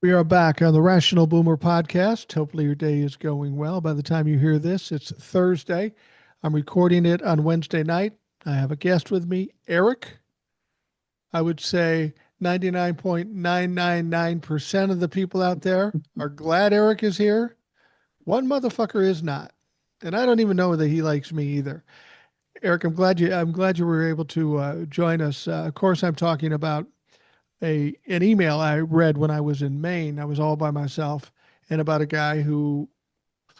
We are back on the Rational Boomer podcast. Hopefully, your day is going well. By the time you hear this, it's Thursday. I'm recording it on Wednesday night. I have a guest with me, Eric. I would say 99.999% of the people out there are glad Eric is here. One motherfucker is not. And I don't even know that he likes me either. Eric, I'm glad you were able to join us. Of course, I'm talking about an email I read when I was in Maine. I was all by myself, and about a guy who,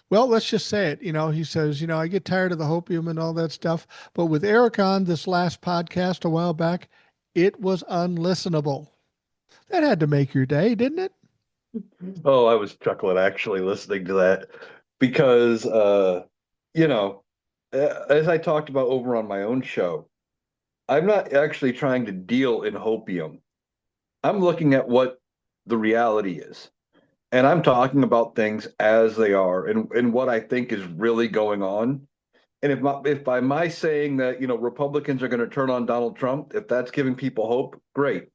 well, let's just say it. He says, I get tired of the hopium and all that stuff. But with Eric on this last podcast a while back, it was unlistenable. That had to make your day, didn't it? Oh, I was chuckling actually listening to that because, you know, as I talked about over on my own show, I'm not actually trying to deal in hopium. I'm looking at what the reality is. And I'm talking about things as they are and what I think is really going on. And if by my saying that, Republicans are going to turn on Donald Trump, if that's giving people hope, great.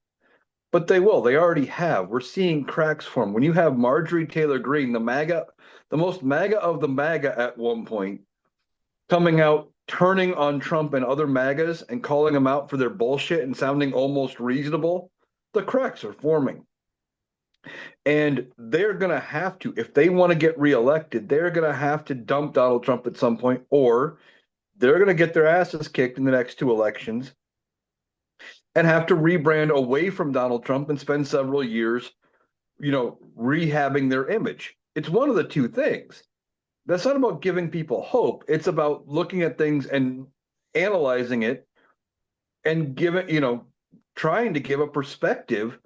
But they will. They already have. We're seeing cracks form. When you have Marjorie Taylor Greene, the MAGA, the most MAGA of the MAGA at one point, coming out, turning on Trump and other MAGAs and calling them out for their bullshit and sounding almost reasonable, the cracks are forming. And they're going to have to, if they want to get reelected, they're going to have to dump Donald Trump at some point, or they're going to get their asses kicked in the next two elections and have to rebrand away from Donald Trump and spend several years, rehabbing their image. It's one of the two things. That's not about giving people hope. It's about looking at things and analyzing it and trying to give a perspective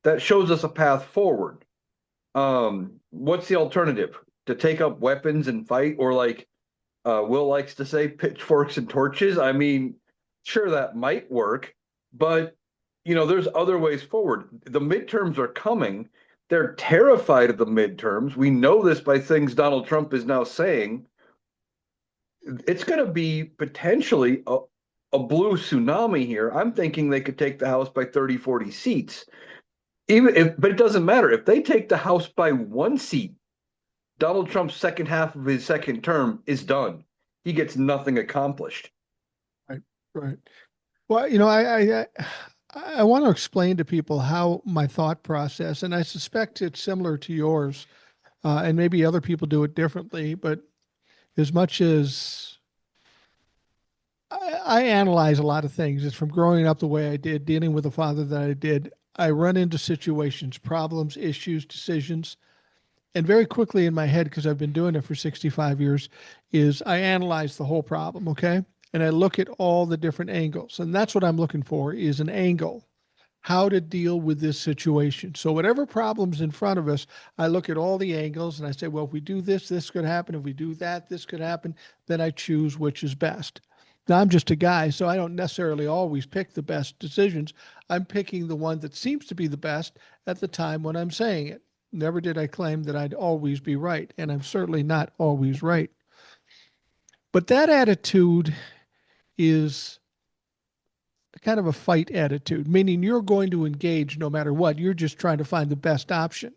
that shows us a path forward. What's the alternative? To take up weapons and fight, or like Will likes to say, pitchforks and torches? I mean, sure, that might work, but there's other ways forward. The midterms are coming. They're terrified of the midterms. We know this by things Donald Trump is now saying. It's going to be potentially a blue tsunami here. I'm thinking they could take the House by 30, 40 seats. But it doesn't matter. If they take the House by one seat, Donald Trump's second half of his second term is done. He gets nothing accomplished. Right, right. Well, I want to explain to people how my thought process, and I suspect it's similar to yours, and maybe other people do it differently, but as much as I analyze a lot of things. It's from growing up the way I did, dealing with the father that I did. I run into situations, problems, issues, decisions, and very quickly in my head, because I've been doing it for 65 years, is I analyze the whole problem, okay? And I look at all the different angles. And that's what I'm looking for is an angle, how to deal with this situation. So whatever problem's in front of us, I look at all the angles and I say, well, if we do this, this could happen. If we do that, this could happen. Then I choose which is best. Now, I'm just a guy, so I don't necessarily always pick the best decisions. I'm picking the one that seems to be the best at the time when I'm saying it. Never did I claim that I'd always be right, and I'm certainly not always right. But that attitude is kind of a fight attitude, meaning you're going to engage no matter what. You're just trying to find the best option.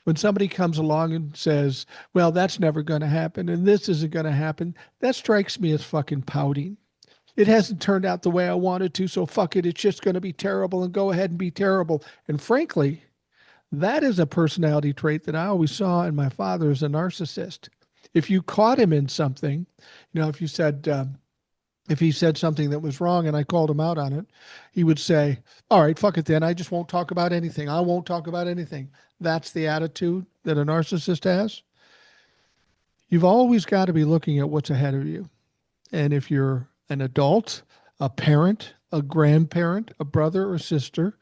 When somebody comes along and says, well, that's never going to happen and this isn't going to happen, that strikes me as fucking pouting. It hasn't turned out the way I wanted to, so fuck it. It's just going to be terrible and go ahead and be terrible. And frankly, that is a personality trait that I always saw in my father as a narcissist. If you caught him in something, if you said, if he said something that was wrong and I called him out on it, he would say, all right, fuck it then. I just won't talk about anything. I won't talk about anything. That's the attitude that a narcissist has. You've always got to be looking at what's ahead of you. And if you're an adult, a parent, a grandparent, a brother or sister,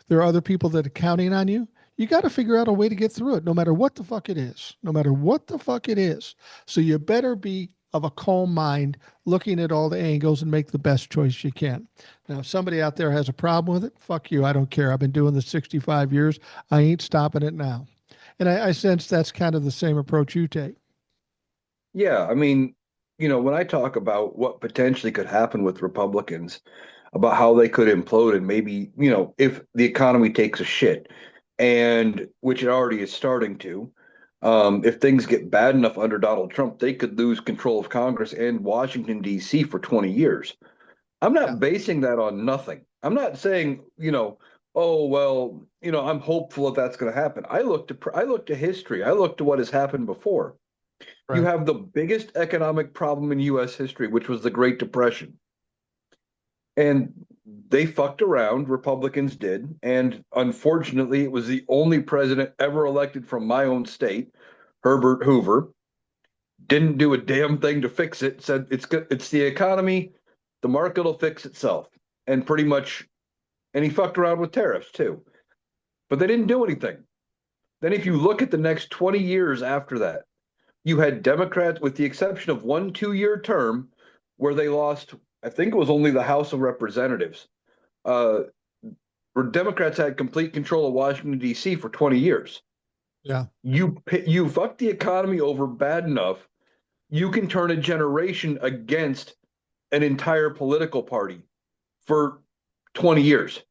there are other people that are counting on you. You got to figure out a way to get through it, no matter what the fuck it is. No matter what the fuck it is. So you better be of a calm mind, looking at all the angles and make the best choice you can. Now, if somebody out there has a problem with it, fuck you. I don't care. I've been doing this 65 years. I ain't stopping it now. And I sense that's kind of the same approach you take. Yeah, I mean, when I talk about what potentially could happen with Republicans, about how they could implode and maybe, if the economy takes a shit, and which it already is starting to. If things get bad enough under Donald Trump, they could lose control of Congress and Washington, D.C. for 20 years. I'm Yeah. not basing that on nothing. I'm not saying, oh, well, I'm hopeful that that's going to happen. I look to history. I look to what has happened before. You Right. have the biggest economic problem in US history, which was the Great Depression. And they fucked around, Republicans did. And unfortunately, it was the only president ever elected from my own state, Herbert Hoover. Didn't do a damn thing to fix it. Said it's the economy, the market will fix itself. And pretty much, and he fucked around with tariffs too. But they didn't do anything. Then if you look at the next 20 years after that, you had Democrats, with the exception of one 2 year term where they lost, I think it was only the House of Representatives, uh, where Democrats had complete control of Washington, D.C. for 20 years. Yeah. You fucked the economy over bad enough, you can turn a generation against an entire political party for 20 years.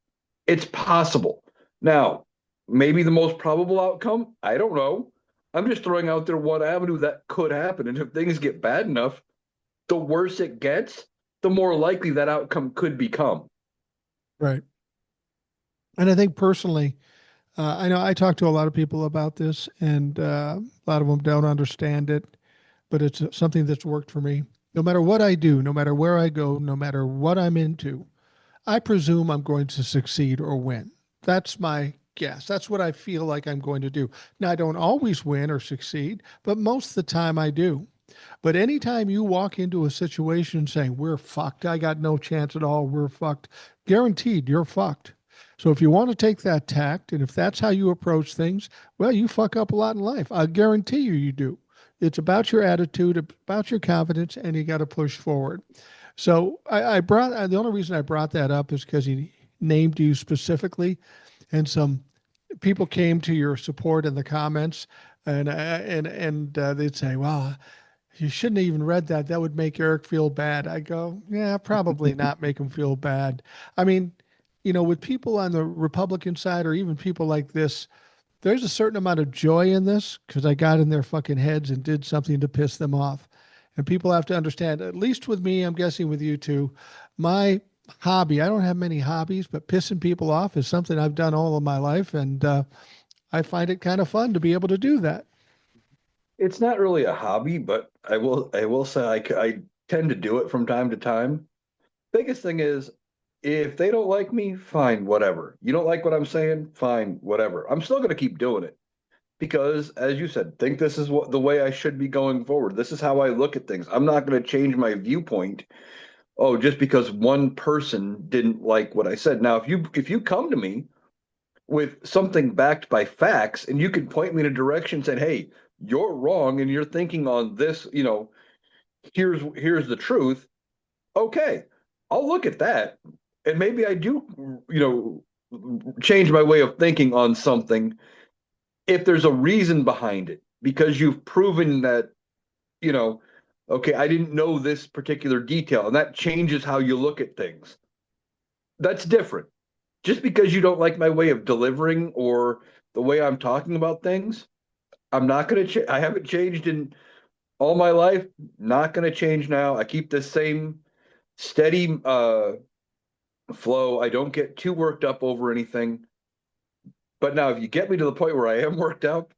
It's possible. Now, maybe the most probable outcome, I don't know. I'm just throwing out there one avenue that could happen. And if things get bad enough, the worse it gets, the more likely that outcome could become. Right. And I think personally, I know I talk to a lot of people about this, and a lot of them don't understand it, but it's something that's worked for me. No matter what I do, no matter where I go, no matter what I'm into, I presume I'm going to succeed or win. That's my guess. That's what I feel like I'm going to do. Now, I don't always win or succeed, but most of the time I do. But anytime you walk into a situation saying, we're fucked, I got no chance at all, we're fucked, guaranteed you're fucked. So if you want to take that tact, and if that's how you approach things, well, you fuck up a lot in life. I guarantee you do. It's about your attitude, about your confidence, and you got to push forward. So I brought the only reason I brought that up is because he named you specifically, and some people came to your support in the comments, and they'd say, "Well, you shouldn't have even read that. That would make Eric feel bad." I go, "Yeah, probably not make him feel bad." I mean, with people on the Republican side or even people like this, there's a certain amount of joy in this because I got in their fucking heads and did something to piss them off. And people have to understand, at least with me, I'm guessing with you too, my hobby, I don't have many hobbies, but pissing people off is something I've done all of my life. And I find it kind of fun to be able to do that. It's not really a hobby, but I will say I tend to do it from time to time. Biggest thing is if they don't like me, fine, whatever. You don't like what I'm saying, fine, whatever. I'm still going to keep doing it because, as you said, think this is what the way I should be going forward. This is how I look at things. I'm not going to change my viewpoint. Oh, just because one person didn't like what I said. Now, if you come to me with something backed by facts and you can point me in a direction saying, hey, you're wrong and you're thinking on this, here's the truth. Okay, I'll look at that. And maybe I do, change my way of thinking on something if there's a reason behind it, because you've proven that, you know, okay, I didn't know this particular detail, and that changes how you look at things. That's different. Just because you don't like my way of delivering or the way I'm talking about things, I'm not going to I haven't changed in all my life, not going to change now. I keep the same steady flow. I don't get too worked up over anything. But now, if you get me to the point where I am worked up,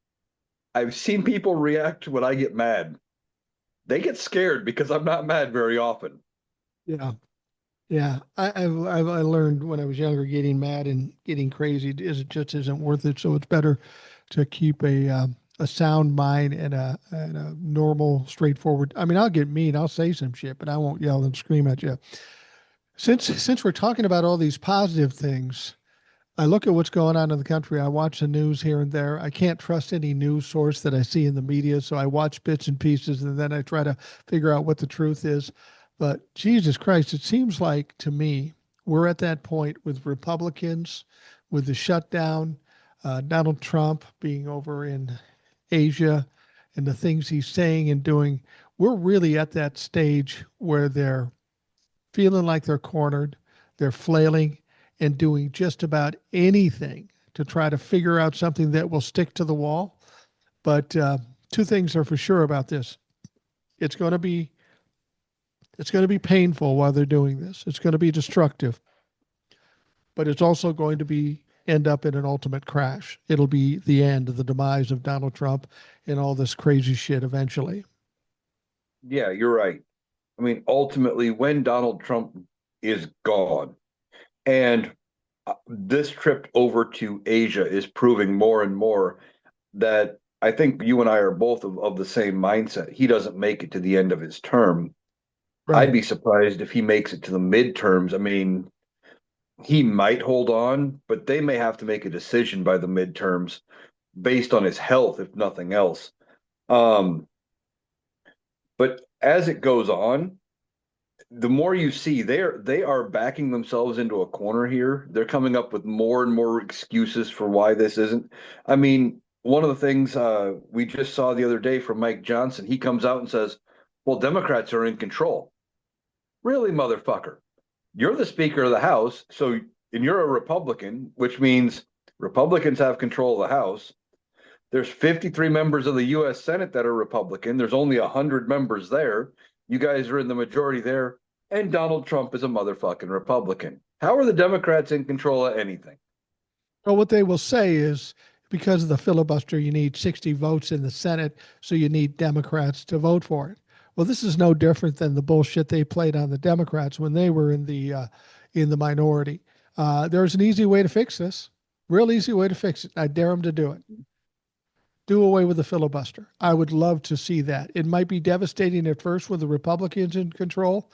I've seen people react when I get mad. They get scared because I'm not mad very often. Yeah. Yeah. I learned when I was younger, getting mad and getting crazy is it just isn't worth it. So it's better to keep a sound mind and a normal, straightforward. I mean, I'll get mean, I'll say some shit, but I won't yell and scream at you. Since we're talking about all these positive things, I look at what's going on in the country. I watch the news here and there. I can't trust any news source that I see in the media, so I watch bits and pieces and then I try to figure out what the truth is. But Jesus Christ, it seems like to me we're at that point with Republicans, with the shutdown, Donald Trump being over in Asia, and the things he's saying and doing. We're really at that stage where they're feeling like they're cornered, they're flailing and doing just about anything to try to figure out something that will stick to the wall. But two things are for sure about this. It's going to be painful while they're doing this. It's going to be destructive, but it's also going to be end up in an ultimate crash. It'll be the end, the demise of Donald Trump and all this crazy shit eventually. Yeah, you're right. I mean, ultimately, when Donald Trump is gone, and this trip over to Asia is proving more and more that I think you and I are both of the same mindset. He doesn't make it to the end of his term. I'd Right. be surprised if he makes it to the midterms. I mean, he might hold on, but they may have to make a decision by the midterms based on his health, if nothing else. Um, but as it goes on, the more you see, they are backing themselves into a corner here. They're coming up with more and more excuses for why this isn't. I mean, one of the things we just saw the other day from Mike Johnson, he comes out and says, "Well, Democrats are in control." Really, motherfucker? You're the Speaker of the House, so and you're a Republican, which means Republicans have control of the House. There's 53 members of the U.S. Senate that are Republican. There's only 100 members there. You guys are in the majority there. And Donald Trump is a motherfucking Republican. How are the Democrats in control of anything? Well, what they will say is because of the filibuster, you need 60 votes in the Senate, so you need Democrats to vote for it. Well, this is no different than the bullshit they played on the Democrats when they were in the minority. There's an easy way to fix this, real easy way to fix it. I dare them to do it. Do away with the filibuster. I would love to see that. It might be devastating at first with the Republicans in control,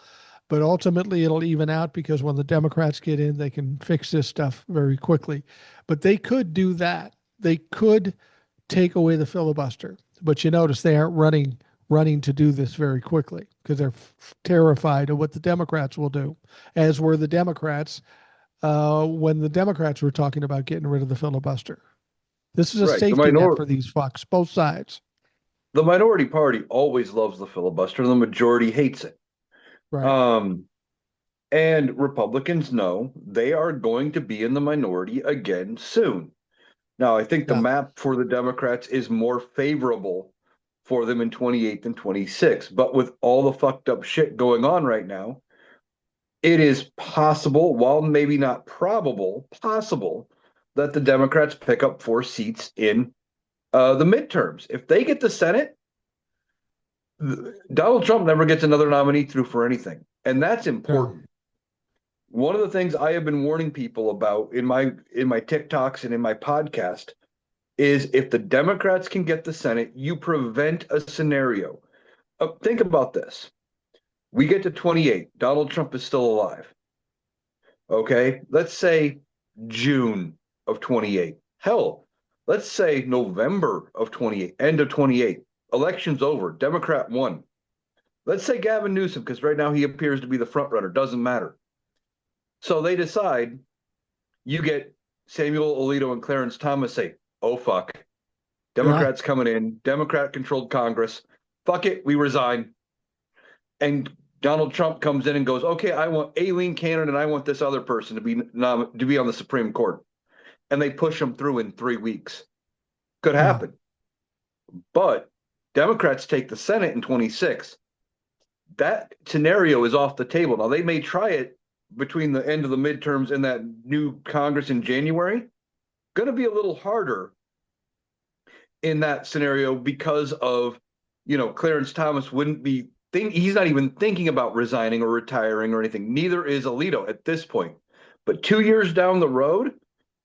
but ultimately it'll even out because when the Democrats get in, they can fix this stuff very quickly. But they could do that. They could take away the filibuster. But you notice they aren't running to do this very quickly because they're terrified of what the Democrats will do, as were the Democrats when the Democrats were talking about getting rid of the filibuster. This is a Right. safety net for these fucks, both sides. The minority party always loves the filibuster. The majority hates it. Right. Um, and Republicans know they are going to be in the minority again soon. Now, I think the Yeah. map for the Democrats is more favorable for them in 28 than 26. But with all the fucked up shit going on right now, it is possible, while maybe not probable, possible that the Democrats pick up 4 seats in the midterms. If they get the Senate, Donald Trump never gets another nominee through for anything. And that's Yeah. important. One of the things I have been warning people about in my TikToks and in my podcast is if the Democrats can get the Senate, you prevent a scenario. Think about this. We get to 28. Donald Trump is still alive. Okay. Let's say June of 28. Hell, let's say November of 28, end of 28. Election's over. Democrat won. Let's say Gavin Newsom, because right now he appears to be the front runner. Doesn't matter. So they decide you get Samuel Alito and Clarence Thomas say, oh, fuck. Yeah. Democrats coming in, Democrat controlled Congress. Fuck it, we resign. And Donald Trump comes in and goes, okay, I want Aileen Cannon and I want this other person to be on the Supreme Court. And they push them through in 3 weeks. Could Yeah. happen. But Democrats take the Senate in 26. That scenario is off the table. Now, they may try it between the end of the midterms and that new Congress in January. Going to be a little harder in that scenario because of, Clarence Thomas wouldn't be he's not even thinking about resigning or retiring or anything. Neither is Alito at this point. But 2 years down the road,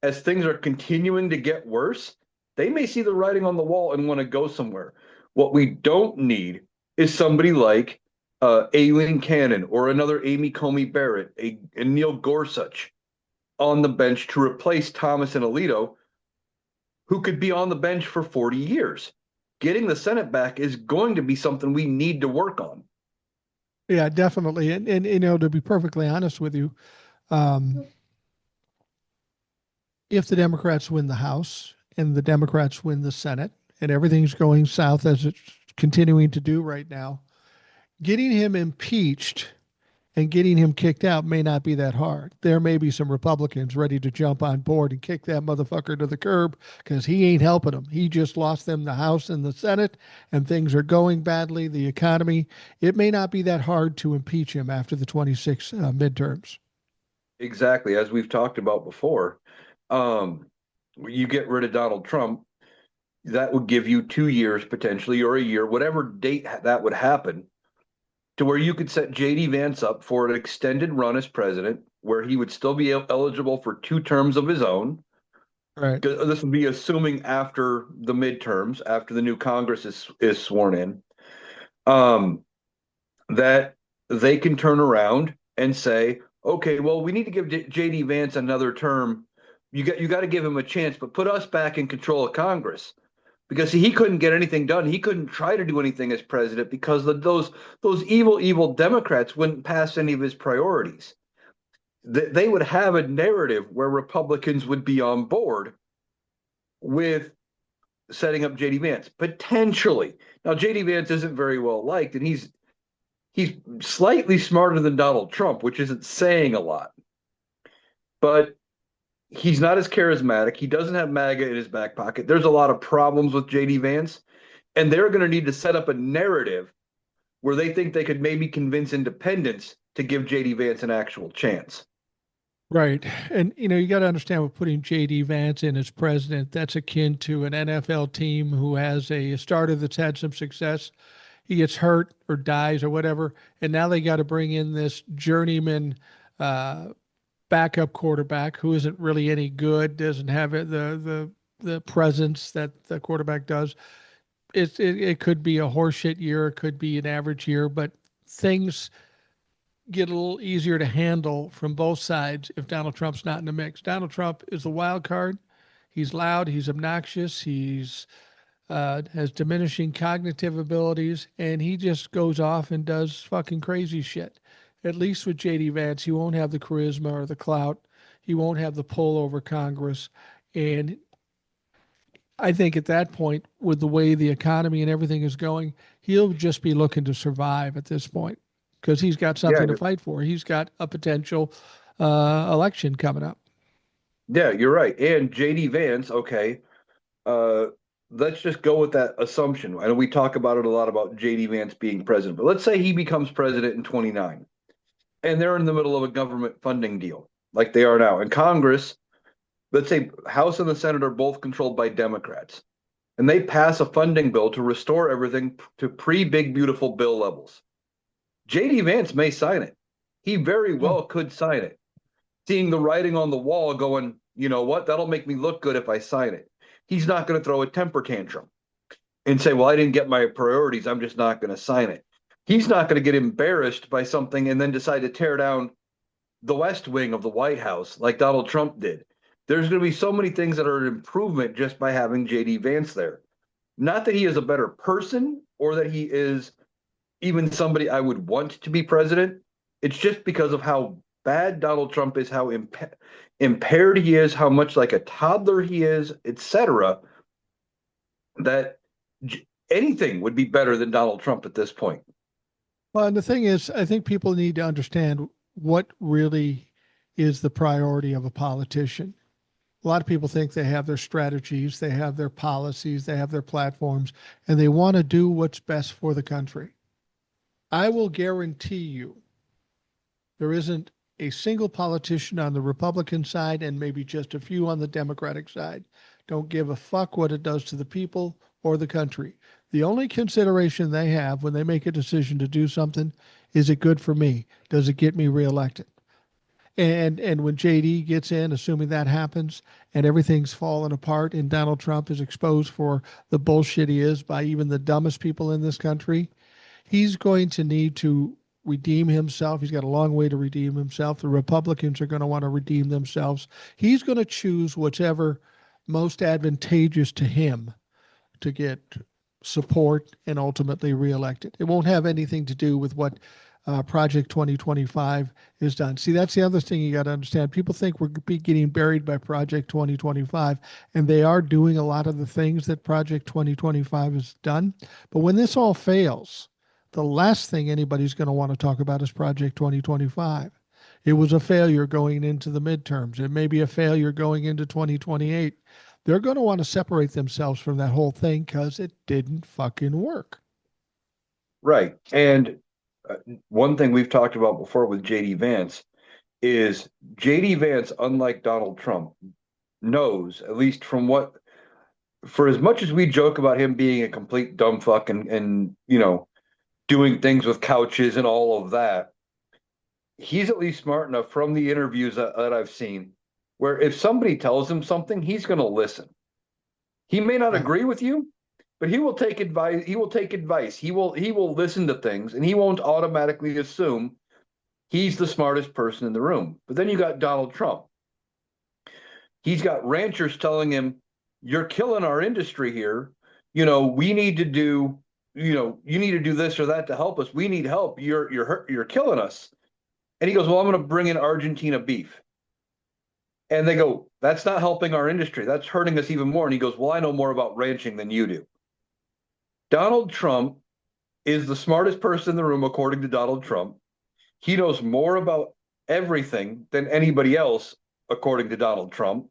as things are continuing to get worse, they may see the writing on the wall and want to go somewhere. What we don't need is somebody like Aileen Cannon or another Amy Comey Barrett, a Neil Gorsuch on the bench to replace Thomas and Alito, who could be on the bench for 40 years. Getting the Senate back is going to be something we need to work on. Yeah, definitely. And to be perfectly honest with you, um, if the Democrats win the House and the Democrats win the Senate and everything's going south as it's continuing to do right now, getting him impeached and getting him kicked out may not be that hard. There may be some Republicans ready to jump on board and kick that motherfucker to the curb because he ain't helping them. He just lost them the House and the Senate, and things are going badly. The economy, it may not be that hard to impeach him after the 26 midterms. Exactly, as we've talked about before. Um, you get rid of Donald Trump, that would give you 2 years potentially, or a year, whatever date that would happen, to where you could set JD Vance up for an extended run as president, where he would still be eligible for 2 terms of his own. Right. This would be assuming after the midterms, after the new Congress is sworn in, um, that they can turn around and say, okay, well, we need to give JD Vance another term. You got to give him a chance, but put us back in control of Congress because he couldn't get anything done. He couldn't try to do anything as president because those evil Democrats wouldn't pass any of his priorities. They would have a narrative where Republicans would be on board with setting up JD Vance potentially. Now JD Vance isn't very well liked, and he's slightly smarter than Donald Trump, which isn't saying a lot. But he's not as charismatic. He doesn't have MAGA in his back pocket. There's a lot of problems with JD Vance, and they're going to need to set up a narrative where they think they could maybe convince independents to give JD Vance an actual chance. Right. And, you got to understand with putting J.D. Vance in as president, that's akin to an NFL team who has a starter that's had some success. He gets hurt or dies or whatever. And now they got to bring in this journeyman uh, backup quarterback who isn't really any good, doesn't have the presence that the quarterback does. It could be a horseshit year, it could be an average year, but things get a little easier to handle from both sides if Donald Trump's not in the mix. Donald Trump is the wild card. He's loud. He's obnoxious. He's has diminishing cognitive abilities, and he just goes off and does fucking crazy shit. At least with JD Vance, he won't have the charisma or the clout. He won't have the pull over Congress. And I think at that point, with the way the economy and everything is going, he'll just be looking to survive at this point because he's got Yeah, something to fight for. He's got a potential election coming up. yeah, you're right. And JD Vance, okay, uh, let's just go with that assumption. I know we talk about it a lot about JD Vance being president, but let's say he becomes president in 29 and they're in the middle of a government funding deal like they are now. And Congress, let's say House and the Senate are both controlled by Democrats, and they pass a funding bill to restore everything to pre-big beautiful bill levels. JD Vance may sign it. He very Oh, well could sign it, seeing the writing on the wall going, you know what, that'll make me look good if I sign it. He's not going to throw a temper tantrum and say, well, I didn't get my priorities. I'm just not going to sign it. He's not going to get embarrassed by something and then decide to tear down the West Wing of the White House like Donald Trump did. There's going to be so many things that are an improvement just by having JD Vance there. Not that he is a better person or that he is even somebody I would want to be president. It's just because of how bad Donald Trump is, how impaired he is, how much like a toddler he is, etc. That anything would be better than Donald Trump at this point. well, and the thing is, I think people need to understand what really is the priority of a politician. A lot of people think they have their strategies, they have their policies, they have their platforms, and they want to do what's best for the country. I will guarantee you there isn't a single politician on the Republican side and maybe just a few on the Democratic side don't give a fuck what it does to the people or the country. The only consideration they have when they make a decision to do something is it good for me? Does it get me reelected? And when JD gets in, assuming that happens, and everything's fallen apart, and Donald Trump is exposed for the bullshit he is by even the dumbest people in this country, he's going to need to redeem himself. He's got a long way to redeem himself. The Republicans are going to want to redeem themselves. He's going to choose whatever most advantageous to him to get support and ultimately reelected. It won't have anything to do with what Project 2025 is done. See, that's the other thing you got to understand. People think we're getting buried by Project 2025, and they are doing a lot of the things that Project 2025 has done. But when this all fails, the last thing anybody's going to want to talk about is Project 2025. It was a failure going into the midterms. It may be a failure going into 2028. They're going to want to separate themselves from that whole thing because it didn't fucking work. Right. And one thing we've talked about before with JD Vance is JD Vance, unlike Donald Trump, knows, at least from what, for as much as we joke about him being a complete dumb fuck and doing things with couches and all of that, he's at least smart enough from the interviews that I've seen where if somebody tells him something, he's going to listen. He may not Right. agree with you, but he will take advice. He will take advice. He will listen to things, and he won't automatically assume he's the smartest person in the room. But then you got Donald Trump. He's got ranchers telling him, "You're killing our industry here. We need to do. You need to do this or that to help us. We need help. You're killing us." And he goes, "Well, I'm going to bring in Argentina beef." And they go, "That's not helping our industry. That's hurting us even more." And he goes, "Well, I know more about ranching than you do." Donald Trump is the smartest person in the room, according to Donald Trump. He knows more about everything than anybody else, according to Donald Trump.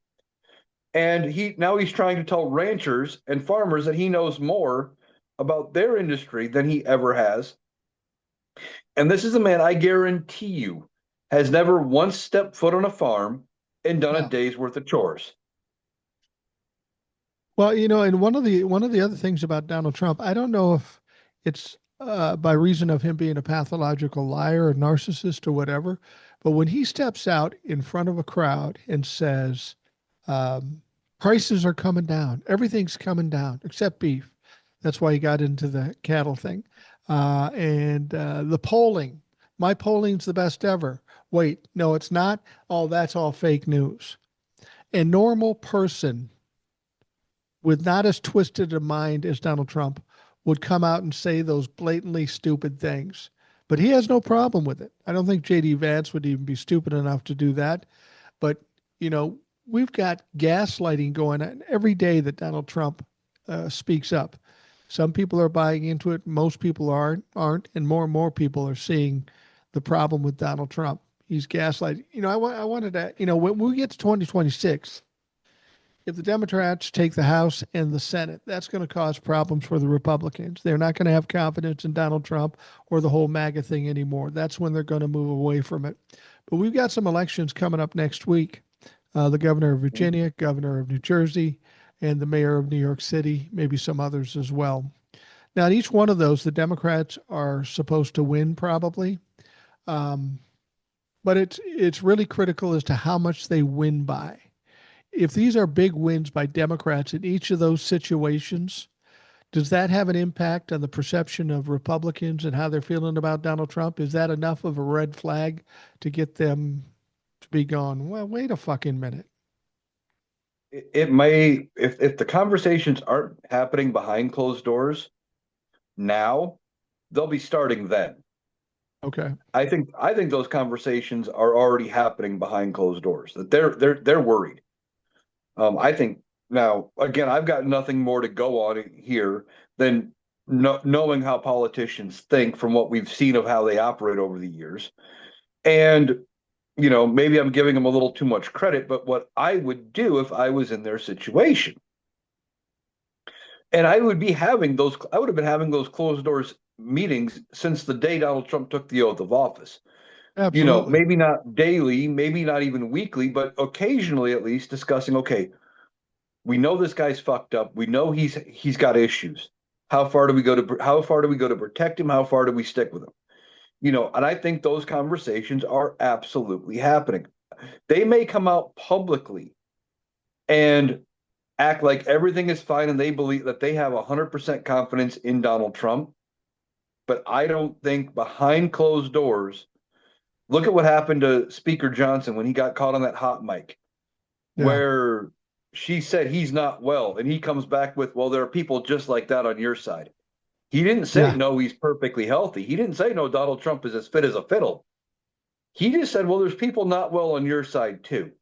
And he's trying to tell ranchers and farmers that he knows more about their industry than he ever has. And this is a man, I guarantee you, has never once stepped foot on a farm and done a No. day's worth of chores. Well, and one of the other things about Donald Trump, I don't know if it's by reason of him being a pathological liar or narcissist or whatever, but when he steps out in front of a crowd and says, um, "Prices are coming down, everything's coming down except beef," that's why he got into the cattle thing, and the polling, my polling's the best ever. Wait, no, it's not. Oh, that's all fake news. A normal person with not as twisted a mind as Donald Trump would come out and say those blatantly stupid things. But he has no problem with it. I don't think JD Vance would even be stupid enough to do that. But, we've got gaslighting going on every day that Donald Trump speaks up. Some people are buying into it, most people aren't, and more people are seeing the problem with Donald Trump. He's gaslighting. I wanted to, when we get to 2026, if the Democrats take the House and the Senate, that's going to cause problems for the Republicans. They're not going to have confidence in Donald Trump or the whole MAGA thing anymore. That's when they're going to move away from it. But we've got some elections coming up next week. The governor of Virginia, governor of New Jersey, and the mayor of New York City, maybe some others as well. Now, in each one of those, the Democrats are supposed to win probably. Um, but it's really critical as to how much they win by. If these are big wins by Democrats in each of those situations, does that have an impact on the perception of Republicans and how they're feeling about Donald Trump? Is that enough of a red flag to get them to be gone? Well, wait a fucking minute. It may, if the conversations aren't happening behind closed doors now, they'll be starting then. Okay. I think those conversations are already happening behind closed doors. That they're worried. I think now again, I've got nothing more to go on here than knowing how politicians think from what we've seen of how they operate over the years. And maybe I'm giving them a little too much credit, but what I would do if I was in their situation, and I would have been having those closed doors meetings since the day Donald Trump took the oath of office. Absolutely. Maybe not daily, maybe not even weekly, but occasionally at least discussing, okay, we know this guy's fucked up. We know he's got issues. How far do we go to protect him? How far do we stick with him? And I think those conversations are absolutely happening. They may come out publicly and act like everything is fine and they believe that they have 100% confidence in Donald Trump. But I don't think behind closed doors, look at what happened to Speaker Johnson when he got caught on that hot mic, Yeah. where she said he's not well. And he comes back with, well, there are people just like that on your side. He didn't say, Yeah. no, he's perfectly healthy. He didn't say, no, Donald Trump is as fit as a fiddle. He just said, well, there's people not well on your side too.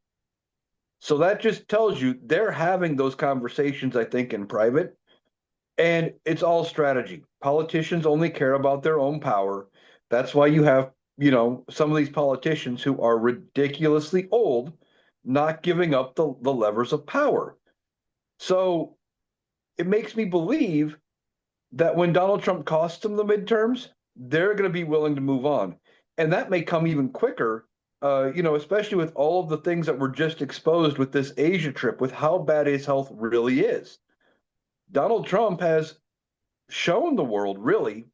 So that just tells you they're having those conversations, I think, in private. And it's all strategy. Politicians only care about their own power. That's why you have, some of these politicians who are ridiculously old, not giving up the levers of power. So it makes me believe that when Donald Trump costs them the midterms, they're going to be willing to move on. And that may come even quicker, especially with all of the things that were just exposed with this Asia trip, with how bad his health really is. Donald Trump has shown the world really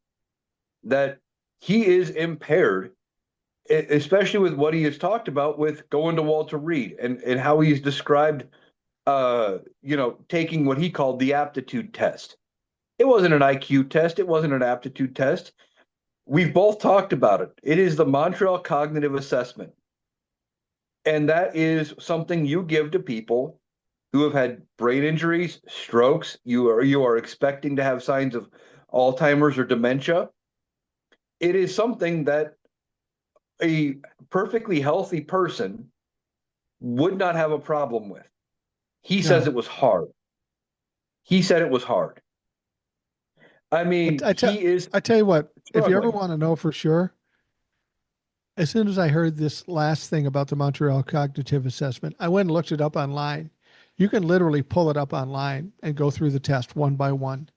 that he is impaired, especially with what he has talked about with going to Walter Reed and how he's described, taking what he called the aptitude test. It wasn't an IQ test. It wasn't an aptitude test. We've both talked about it. It is the Montreal Cognitive Assessment. And that is something you give to people who have had brain injuries, strokes, you are expecting to have signs of Alzheimer's or dementia. It is something that a perfectly healthy person would not have a problem with. He says No. it was hard. He said it was hard. I mean, I tell he is I tell you what, if you ever struggling. want to know for sure, as soon as I heard this last thing about the Montreal Cognitive Assessment, I went and looked it up online. You can literally pull it up online and go through the test one by one.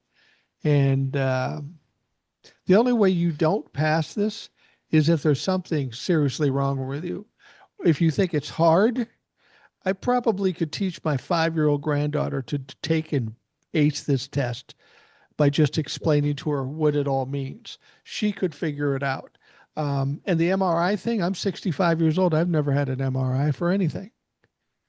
And the only way you don't pass this is if there's something seriously wrong with you. If you think it's hard, I probably could teach my 5-year-old granddaughter to take and ace this test by just explaining to her what it all means. She could figure it out. And the MRI thing, I'm 65 years old. I've never had an MRI for anything.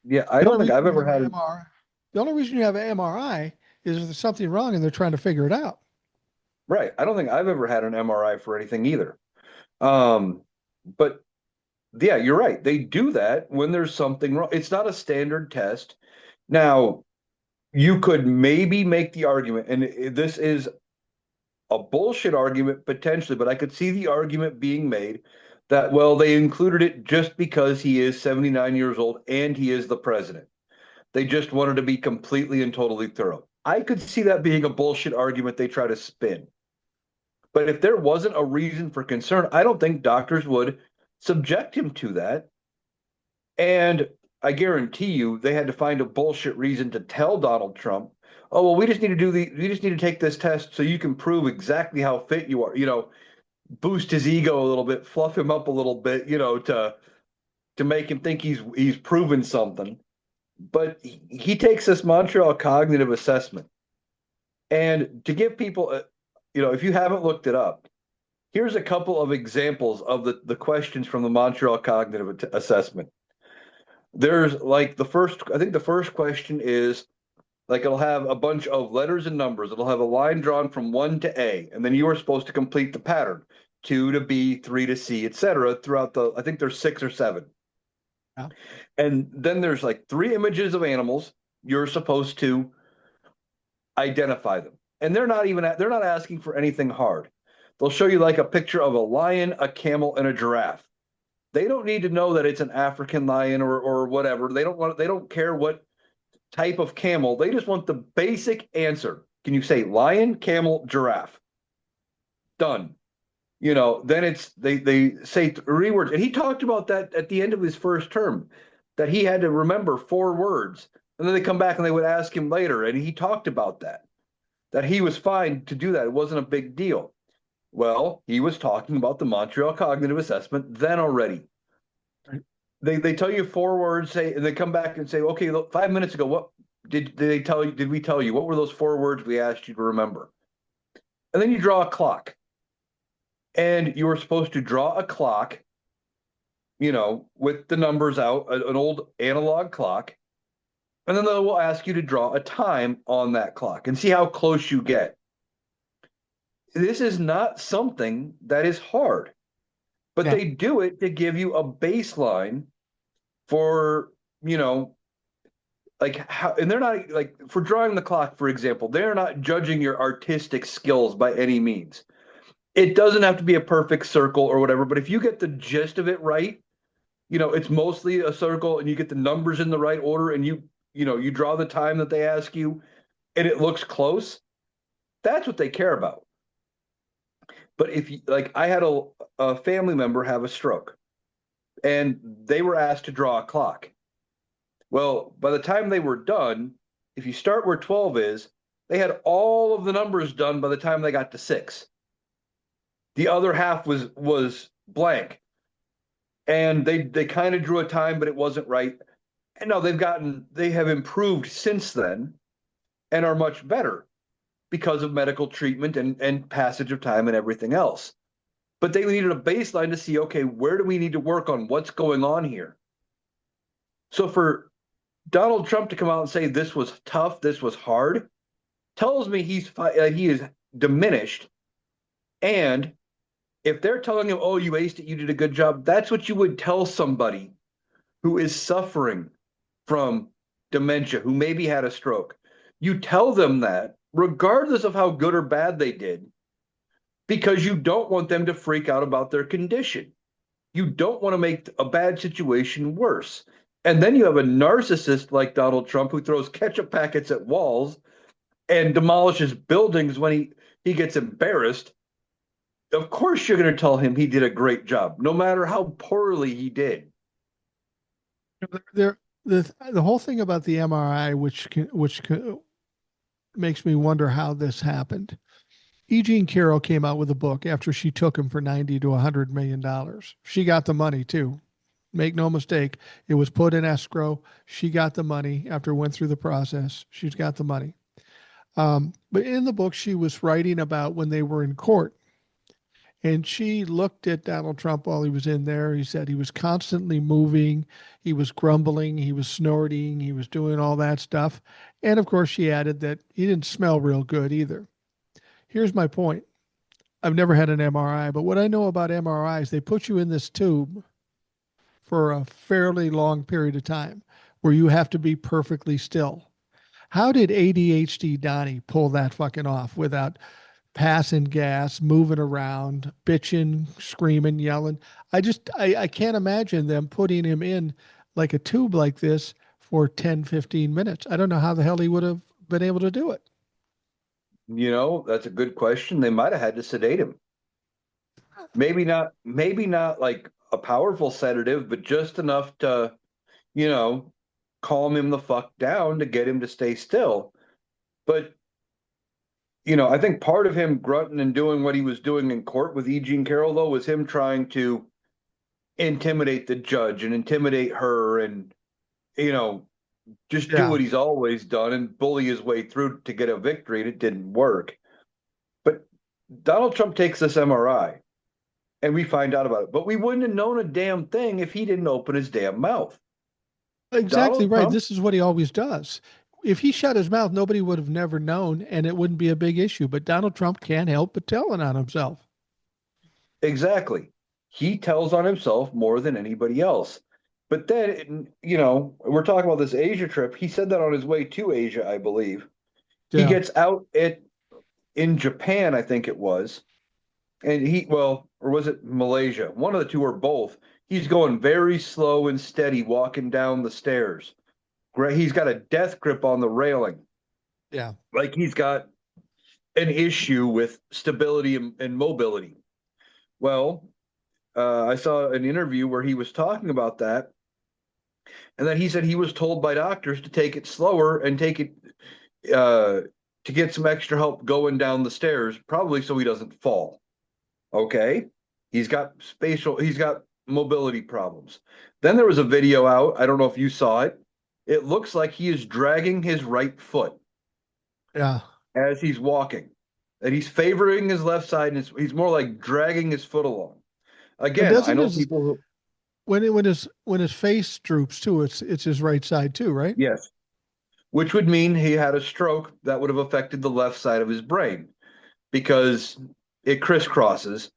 Yeah, I The don't only think reason I've you ever have an had MRI, the only reason you have an MRI is if there's something wrong and they're trying to figure it out. right. I don't think I've ever had an MRI for anything either. Um, but yeah, you're right. They do that when there's something wrong. It's not a standard test. Now, you could maybe make the argument, and this is a bullshit argument potentially, but I could see the argument being made that, well, they included it just because he is 79 years old and he is the president. They just wanted to be completely and totally thorough. I could see that being a bullshit argument they try to spin. But if there wasn't a reason for concern, I don't think doctors would subject him to that. And I guarantee you they had to find a bullshit reason to tell Donald Trump, oh, well, we just need to take this test so you can prove exactly how fit you are, boost his ego a little bit, fluff him up a little bit, to make him think he's proven something. But he takes this Montreal Cognitive Assessment. And to give people, if you haven't looked it up, here's a couple of examples of the questions from the Montreal Cognitive Assessment. There's like I think the first question is like it'll have a bunch of letters and numbers. It'll have a line drawn from 1 to A, and then you are supposed to complete the pattern, 2 to B, 3 to C, etc. throughout I think there's 6 or 7. Yeah. And then there's like 3 images of animals. You're supposed to identify them. And they're not asking for anything hard. They'll show you like a picture of a lion, a camel, and a giraffe. They don't need to know that it's an African lion or whatever. They don't care what type of camel. They just want the basic answer. Can you say lion, camel, giraffe? Done. Then they say 3 words. And he talked about that at the end of his first term, that he had to remember 4 words. And then they come back and they would ask him later, and he talked about that he was fine to do that. It wasn't a big deal. Well, he was talking about the Montreal Cognitive Assessment then already. Right. They tell you 4 words, say, and they come back and say, okay, look, 5 minutes ago, what did they tell you? Did we tell you what were those 4 words we asked you to remember? And then you draw a clock, and you were supposed to draw a clock, with the numbers out, an old analog clock, and then they will ask you to draw a time on that clock and see how close you get. This is not something that is hard, but Yeah. they do it to give you a baseline for, like how, and they're not like for drawing the clock, for example, they're not judging your artistic skills by any means. It doesn't have to be a perfect circle or whatever, but if you get the gist of it right, it's mostly a circle and you get the numbers in the right order and you draw the time that they ask you and it looks close, That's what they care about. But if you, like, I had a family member have a stroke and they were asked to draw a clock. Well, by the time they were done, if you start where 12 is, they had all of the numbers done by the time they got to 6. The other half was blank. And they kind of drew a time, but it wasn't right. And no, they have improved since then and are much better because of medical treatment and passage of time and everything else. But they needed a baseline to see, okay, where do we need to work on what's going on here? So for Donald Trump to come out and say this was tough, this was hard, tells me he is diminished. And if they're telling him, "Oh, you aced it, you did a good job," that's what you would tell somebody who is suffering from dementia, who maybe had a stroke. You tell them that, regardless of how good or bad they did, because you don't want them to freak out about their condition. You don't want to make a bad situation worse. And then you have a narcissist like Donald Trump who throws ketchup packets at walls and demolishes buildings when he gets embarrassed. Of course, you're going to tell him he did a great job, no matter how poorly he did. There, the whole thing about the MRI, makes me wonder how this happened. E. Jean Carroll came out with a book after she took him for 90 to $100 million. She got the money too. Make no mistake, it was put in escrow. She got the money after it went through the process. She's got the money. But in the book, she was writing about when they were in court. And she looked at Donald Trump while he was in there. He said he was constantly moving. He was grumbling. He was snorting. He was doing all that stuff. And of course, she added that he didn't smell real good either. Here's my point. I've never had an MRI, but what I know about MRIs, they put you in this tube for a fairly long period of time where you have to be perfectly still. How did ADHD Donnie pull that fucking off without passing gas, moving around, bitching, screaming, yelling? I can't imagine them putting him in like a tube like this for 10, 15 minutes. I don't know how the hell he would have been able to do it. That's a good question. They might have had to sedate him. Maybe not like a powerful sedative, but just enough to, you know, calm him the fuck down to get him to stay still. But, I think part of him grunting and doing what he was doing in court with E. Jean Carroll, though, was him trying to intimidate the judge and intimidate her and, just do Yeah. what he's always done and bully his way through to get a victory, and it didn't work. But Donald Trump takes this MRI and we find out about it. But we wouldn't have known a damn thing if he didn't open his damn mouth. Exactly Donald right. Trump, This is what he always does. If he shut his mouth, nobody would have never known and it wouldn't be a big issue. But Donald Trump can't help but telling on himself. exactly. He tells on himself more than anybody else. But then, we're talking about this Asia trip. He said that on his way to Asia, I believe. He Yeah. gets out in Japan, I think it was, and or was it Malaysia? One of the two or both. He's going very slow and steady, walking down the stairs. He's got a death grip on the railing, Yeah. like he's got an issue with stability and mobility. Well, I saw an interview where he was talking about that, and then he said he was told by doctors to take it slower and take it to get some extra help going down the stairs, probably so he doesn't fall. Okay. He's got mobility problems. Then there was a video out. I don't know if you saw it. It looks like he is dragging his right foot Yeah. as he's walking, and he's favoring his left side, and he's more like dragging his foot along. And Again, I doesn't know his people who, when his face droops too, it's his right side too, right? yes, which would mean he had a stroke that would have affected the left side of his brain because it crisscrosses.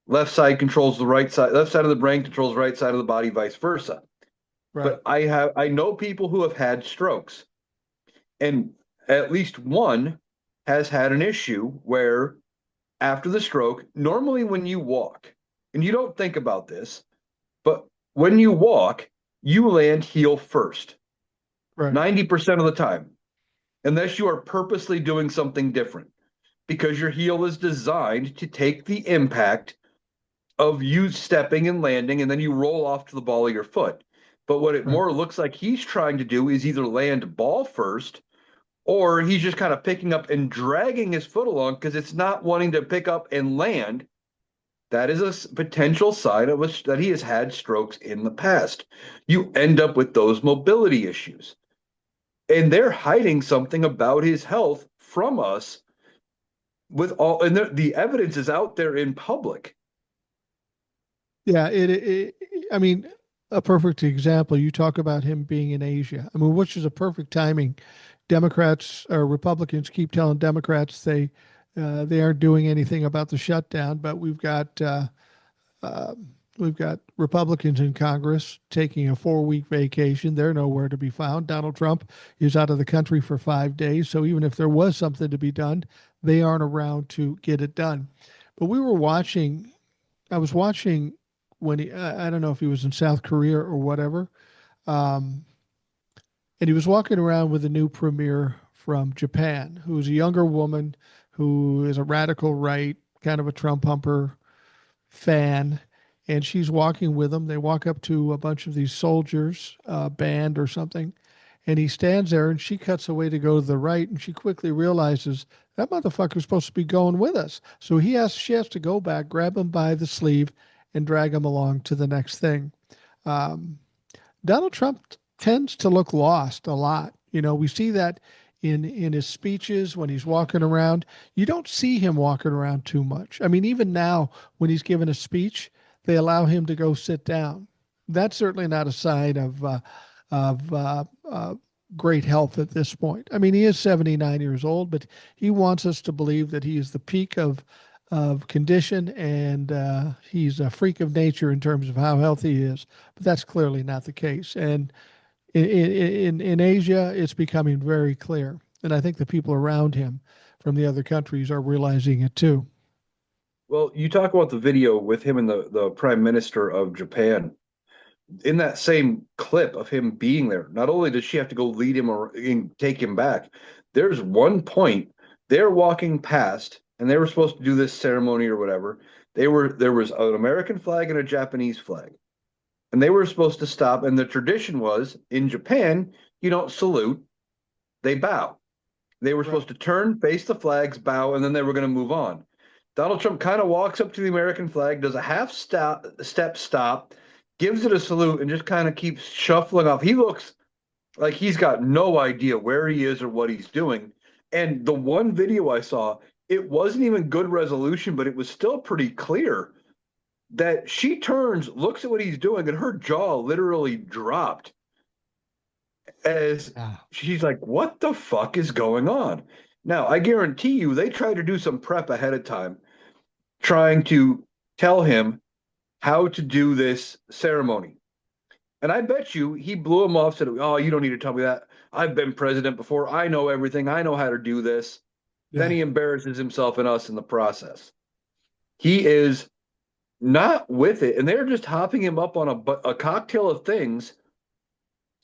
Left side controls the right side, left side of the brain controls the right side of the body, vice versa. Right. But I know people who have had strokes, and at least one has had an issue where after the stroke, normally when you walk, and you don't think about this, but when you walk, you land heel first, Right. 90% of the time, unless you are purposely doing something different. because your heel is designed to take the impact of you stepping and landing, and then you roll off to the ball of your foot. But what it Right. more looks like he's trying to do is either land ball first, or he's just kind of picking up and dragging his foot along because it's not wanting to pick up and land. That is a potential sign of that he has had strokes in the past. You end up with those mobility issues. And they're hiding something about his health from us with all, and the evidence is out there in public. Yeah, I mean, a perfect example. You talk about him being in Asia. I mean, which is a perfect timing. Democrats or Republicans keep telling Democrats they aren't doing anything about the shutdown, but uh, we've got Republicans in Congress taking a 4 week vacation. They're nowhere to be found. Donald Trump is out of the country for 5 days. So even if there was something to be done, they aren't around to get it done. But I was watching when I don't know if he was in South Korea or whatever. Um, and he was walking around with a new premier from Japan, who's a younger woman who is a radical right, kind of a Trump humper fan, and she's walking with him. They walk up to a bunch of these soldiers, band or something, and he stands there, and she cuts away to go to the right, and she quickly realizes that motherfucker's supposed to be going with us. So she has to go back, grab him by the sleeve, and drag him along to the next thing. Um, Donald Trump tends to look lost a lot. You know, we see that in his speeches when he's walking around. You don't see him walking around too much. I mean, even now when he's given a speech, they allow him to go sit down. That's certainly not a sign of great health at this point. I mean, he is 79 years old, but he wants us to believe that he is the peak of condition and he's a freak of nature in terms of how healthy he is. But that's clearly not the case. And in Asia, it's becoming very clear. And I think the people around him from the other countries are realizing it too. Well, you talk about the video with him and the prime minister of Japan. In that same clip of him being there, not only does she have to go lead him or and take him back, there's one point they're walking past and they were supposed to do this ceremony or whatever. There was an American flag and a Japanese flag. And they were supposed to stop. And the tradition was in Japan, you don't salute, they bow. They were Right. supposed to turn, face the flags, bow, and then they were going to move on. Donald Trump kind of walks up to the American flag, does a step stop, gives it a salute, and just kind of keeps shuffling off. He looks like he's got no idea where he is or what he's doing. And the one video I saw, it wasn't even good resolution, but it was still pretty clear that she turns, looks at what he's doing, and her jaw literally dropped as Yeah. she's like, what the fuck is going on? Now, I guarantee you, they tried to do some prep ahead of time, trying to tell him how to do this ceremony. And I bet you he blew him off, said, oh, you don't need to tell me that. I've been president before. I know everything. I know how to do this. Then Yeah. he embarrasses himself and us in the process. He is not with it. And they're just hopping him up on a cocktail of things,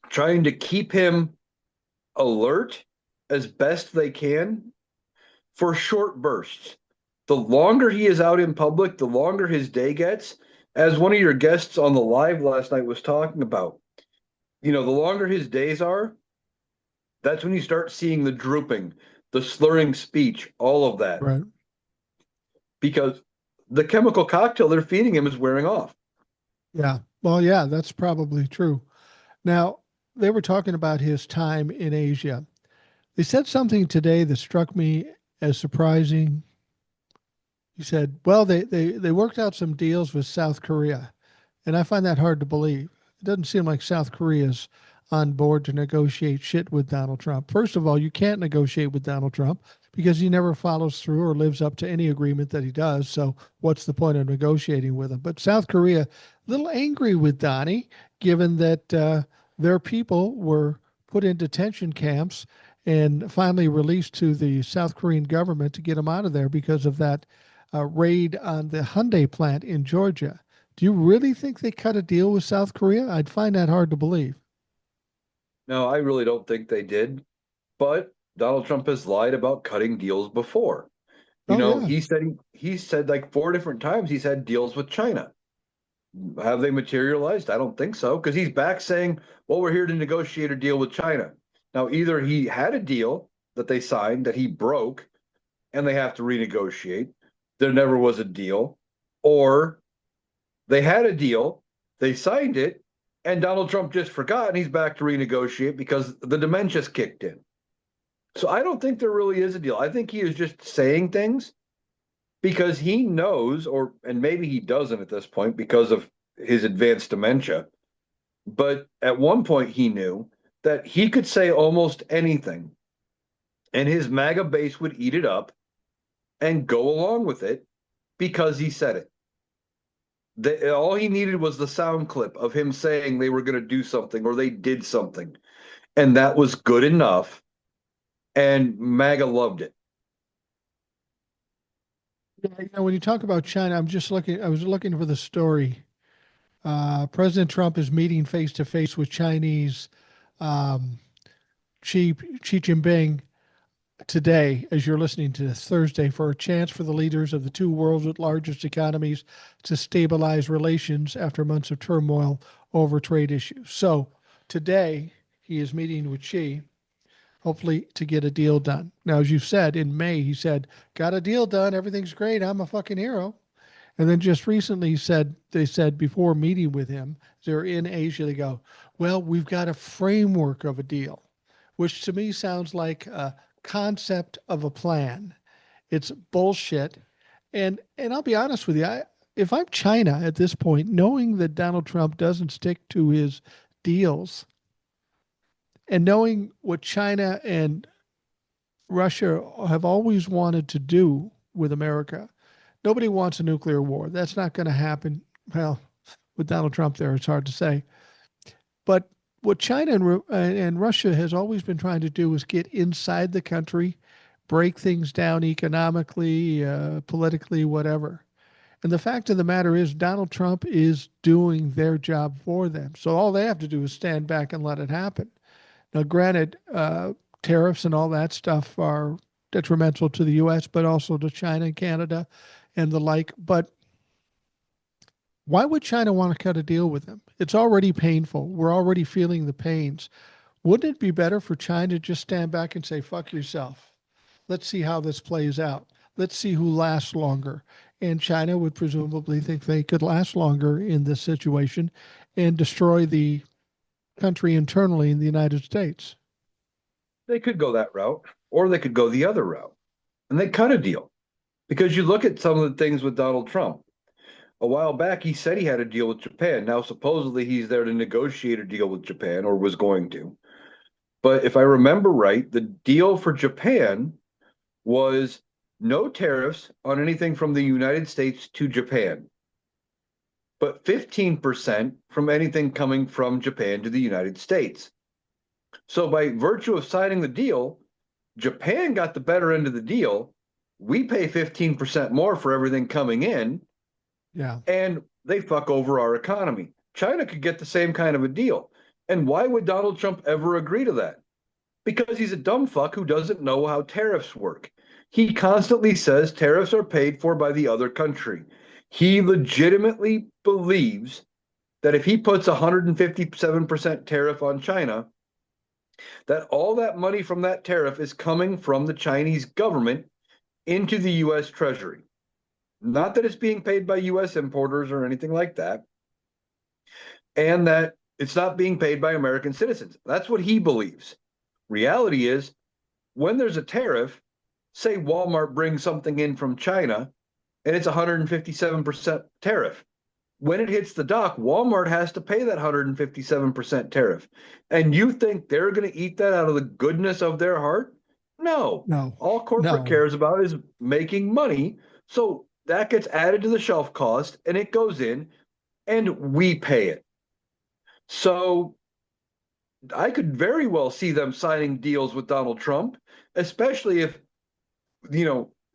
trying to keep him alert as best they can for short bursts. The longer he is out in public, the longer his day gets. As one of your guests on the live last night was talking about, the longer his days are, that's when you start seeing the drooping, the slurring speech, all of that, Right. because the chemical cocktail they're feeding him is wearing off. Yeah. Well, yeah, that's probably true. Now, they were talking about his time in Asia. They said something today that struck me as surprising. He said, well, they worked out some deals with South Korea. And I find that hard to believe. It doesn't seem like South Korea's on board to negotiate shit with Donald Trump. First of all, you can't negotiate with Donald Trump because he never follows through or lives up to any agreement that he does. So what's the point of negotiating with him? But South Korea, a little angry with Donnie, given that their people were put in detention camps and finally released to the South Korean government to get them out of there because of that raid on the Hyundai plant in Georgia. Do you really think they cut a deal with South Korea? I'd find that hard to believe. No, I really don't think they did, but Donald Trump has lied about cutting deals before. Oh yeah. He said like 4 different times he's had deals with China. Have they materialized? I don't think so, because he's back saying, well, we're here to negotiate a deal with China. Now, either he had a deal that they signed that he broke and they have to renegotiate, there never was a deal, or they had a deal, they signed it, and Donald Trump just forgot and he's back to renegotiate because the dementia's kicked in. So I don't think there really is a deal. I think he is just saying things because he knows, or and maybe he doesn't at this point because of his advanced dementia. But at one point, he knew that he could say almost anything, and his MAGA base would eat it up and go along with it because he said it. All he needed was the sound clip of him saying they were going to do something or they did something, and that was good enough. And MAGA loved it. Yeah, when you talk about China, I was looking for the story. President Trump is meeting face to face with Chinese um, Xi Jinping today, as you're listening to this Thursday, for a chance for the leaders of the two world's largest economies to stabilize relations after months of turmoil over trade issues. So today he is meeting with Xi, hopefully to get a deal done. Now, as you said, in May, he said, got a deal done. Everything's great. I'm a fucking hero. And then just recently they said before meeting with him, they're in Asia, they go, well, we've got a framework of a deal, which to me sounds like a concept of a plan. It's bullshit. And I'll be honest with you, if I'm China at this point, knowing that Donald Trump doesn't stick to his deals and knowing what China and Russia have always wanted to do with America, nobody wants a nuclear war. That's not going to happen. Well, with Donald Trump there, it's hard to say. But what China and Russia has always been trying to do is get inside the country, break things down economically, politically, whatever. And the fact of the matter is, Donald Trump is doing their job for them. So all they have to do is stand back and let it happen. Now, granted, tariffs and all that stuff are detrimental to the U.S., but also to China and Canada and the like. But why would China want to cut a deal with them? It's already painful. We're already feeling the pains. Wouldn't it be better for China to just stand back and say, fuck yourself? Let's see how this plays out. Let's see who lasts longer. And China would presumably think they could last longer in this situation and destroy the country internally in the United States. They could go that route, or they could go the other route, and they cut a deal. Because you look at some of the things with Donald Trump. A while back, he said he had a deal with Japan. Now, supposedly, he's there to negotiate a deal with Japan, or was going to. But if I remember right, the deal for Japan was no tariffs on anything from the United States to Japan, but 15% from anything coming from Japan to the United States. So, by virtue of signing the deal, Japan got the better end of the deal. We pay 15% more for everything coming in. Yeah. And they fuck over our economy. China could get the same kind of a deal. And why would Donald Trump ever agree to that? Because he's a dumb fuck who doesn't know how tariffs work. He constantly says tariffs are paid for by the other country. He legitimately believes that if he puts 157% tariff on China, that all that money from that tariff is coming from the Chinese government into the US Treasury. Not that it's being paid by US importers or anything like that, and that it's not being paid by American citizens. That's what he believes. Reality is, when there's a tariff, say Walmart brings something in from China and it's 157% tariff. When it hits the dock, Walmart has to pay that 157% tariff. And you think they're going to eat that out of the goodness of their heart? No. No. All corporate No. cares about is making money. So that gets added to the shelf cost and it goes in and we pay it. So I could very well see them signing deals with Donald Trump, especially if,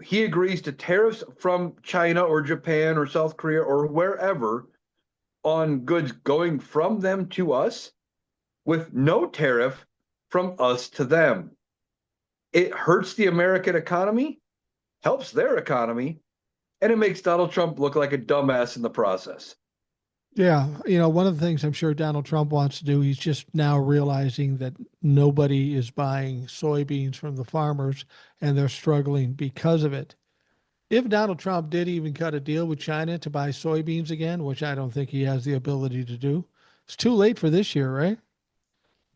he agrees to tariffs from China or Japan or South Korea or wherever on goods going from them to us with no tariff from us to them. It hurts the American economy. helps their economy, and it makes Donald Trump look like a dumbass in the process. Yeah, one of the things I'm sure Donald Trump wants to do, he's just now realizing that nobody is buying soybeans from the farmers and they're struggling because of it. If Donald Trump did even cut a deal with China to buy soybeans again, which I don't think he has the ability to do, it's too late for this year, right?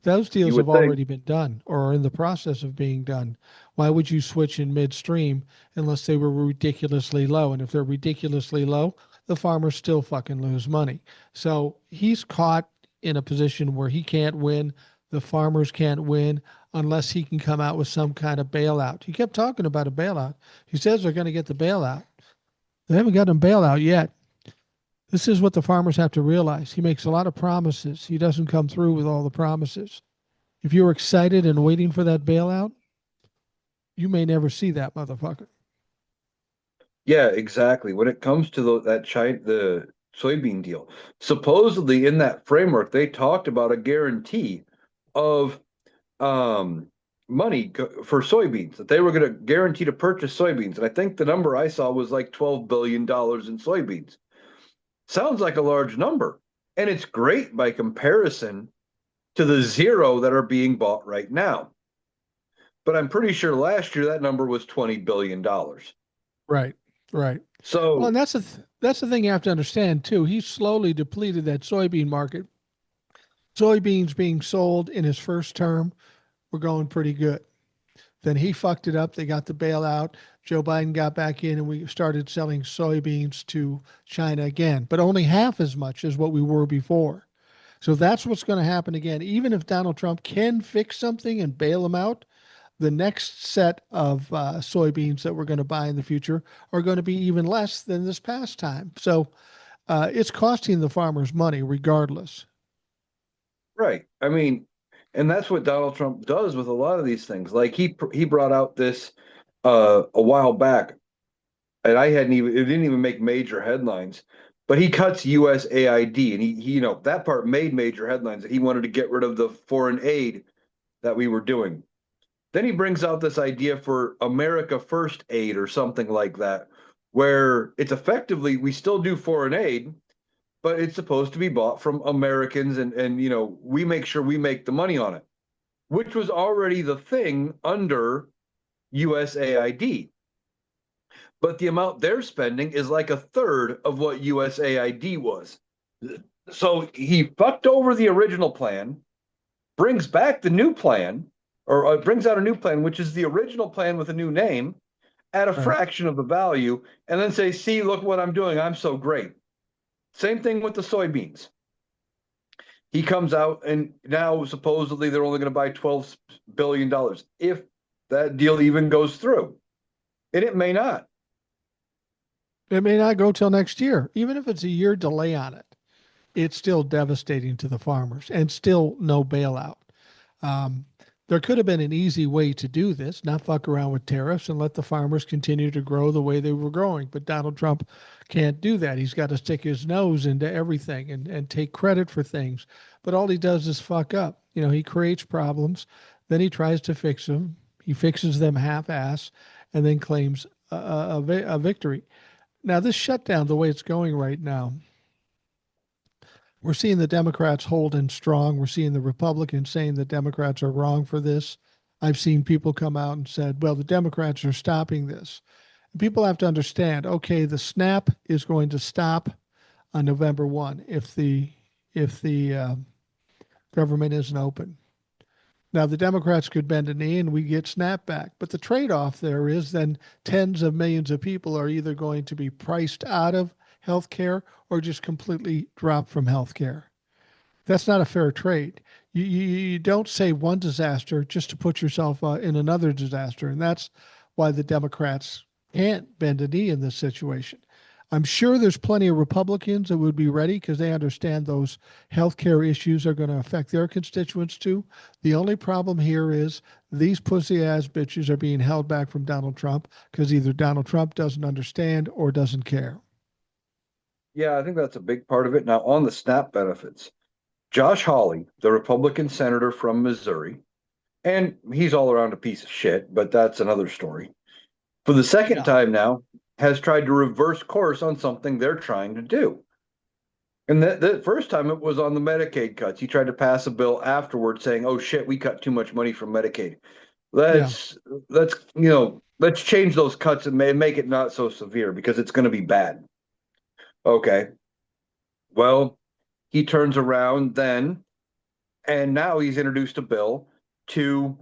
Those You deals have would think. already been done or are in the process of being done. Why would you switch in midstream unless they were ridiculously low? And if they're ridiculously low, the farmers still fucking lose money. So he's caught in a position where he can't win. The farmers can't win unless he can come out with some kind of bailout. He kept talking about a bailout. He says they're going to get the bailout. They haven't gotten a bailout yet. This is what the farmers have to realize. He makes a lot of promises. He doesn't come through with all the promises. If you're excited and waiting for that bailout, you may never see that motherfucker. Yeah, exactly. When it comes to the soybean deal, supposedly in that framework, they talked about a guarantee of um, money for soybeans, that they were going to guarantee to purchase soybeans. And I think the number I saw was like $12 billion in soybeans. Sounds like a large number. And it's great by comparison to the zero that are being bought right now. But I'm pretty sure last year that number was $20 billion. Right, right. Well, and So, that's the thing you have to understand too. He slowly depleted that soybean market. Soybeans being sold in his first term were going pretty good. Then he fucked it up. They got the bailout. Joe Biden got back in, and we started selling soybeans to China again, but only half as much as what we were before. So that's what's going to happen again. Even if Donald Trump can fix something and bail them out, the next set of soybeans that we're going to buy in the future are going to be even less than this past time. So it's costing the farmers money regardless. right. I mean, and that's what Donald Trump does with a lot of these things. Like he brought out this a while back, and I hadn't even it didn't even make major headlines. But he cuts USAID, and he that part made major headlines that he wanted to get rid of the foreign aid that we were doing. Then he brings out this idea for America First Aid or something like that, where it's effectively we still do foreign aid, but it's supposed to be bought from Americans, and we make sure we make the money on it, which was already the thing under USAID. But the amount they're spending is like a third of what USAID was. So he fucked over the original plan, brings back the new plan, or brings out a new plan, which is the original plan with a new name, at a Right. fraction of the value, and then say, see, look what I'm doing. I'm so great. Same thing with the soybeans. He comes out and now supposedly they're only going to buy $12 billion if that deal even goes through. And it may not. It may not go till next year. Even if it's a year delay on it, it's still devastating to the farmers and still no bailout. Um, there could have been an easy way to do this, not fuck around with tariffs and let the farmers continue to grow the way they were growing. But Donald Trump can't do that. He's got to stick his nose into everything and take credit for things. But all he does is fuck up. He creates problems, then he tries to fix them. He fixes them half ass and then claims a victory. Now, this shutdown, the way it's going right now, we're seeing the Democrats holding strong. We're seeing the Republicans saying the Democrats are wrong for this. I've seen people come out and said, well, the Democrats are stopping this. People have to understand, okay, the snap is going to stop on November 1 if the government isn't open. Now, the Democrats could bend a knee and we get snapback. But the trade off there is then tens of millions of people are either going to be priced out of health care or just completely drop from health care. That's not a fair trade. You don't say one disaster just to put yourself in another disaster. And that's why the Democrats can't bend a knee in this situation. I'm sure there's plenty of Republicans that would be ready because they understand those healthcare issues are going to affect their constituents too. The only problem here is these pussy ass bitches are being held back from Donald Trump because either Donald Trump doesn't understand or doesn't care. Yeah, I think that's a big part of it. Now, on the SNAP benefits, Josh Hawley, the Republican senator from Missouri, and he's all around a piece of shit, but that's another story. for the second Yeah. time now, has tried to reverse course on something they're trying to do. And the first time it was on the Medicaid cuts. He tried to pass a bill afterwards saying, "Oh shit, we cut too much money from Medicaid. Yeah. Let's change those cuts and make it not so severe because it's going to be bad." Okay. Well, he turns around then, and now he's introduced a bill to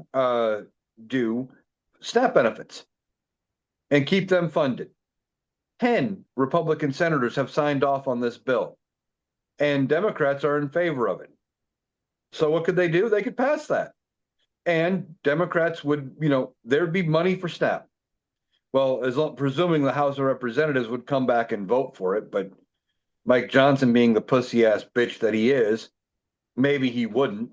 do SNAP benefits and keep them funded. 10 Republican senators have signed off on this bill, and Democrats are in favor of it. So what could they do? They could pass that. And Democrats would, there'd be money for SNAP. Well, presuming the House of Representatives would come back and vote for it, but Mike Johnson being the pussy ass bitch that he is, maybe he wouldn't.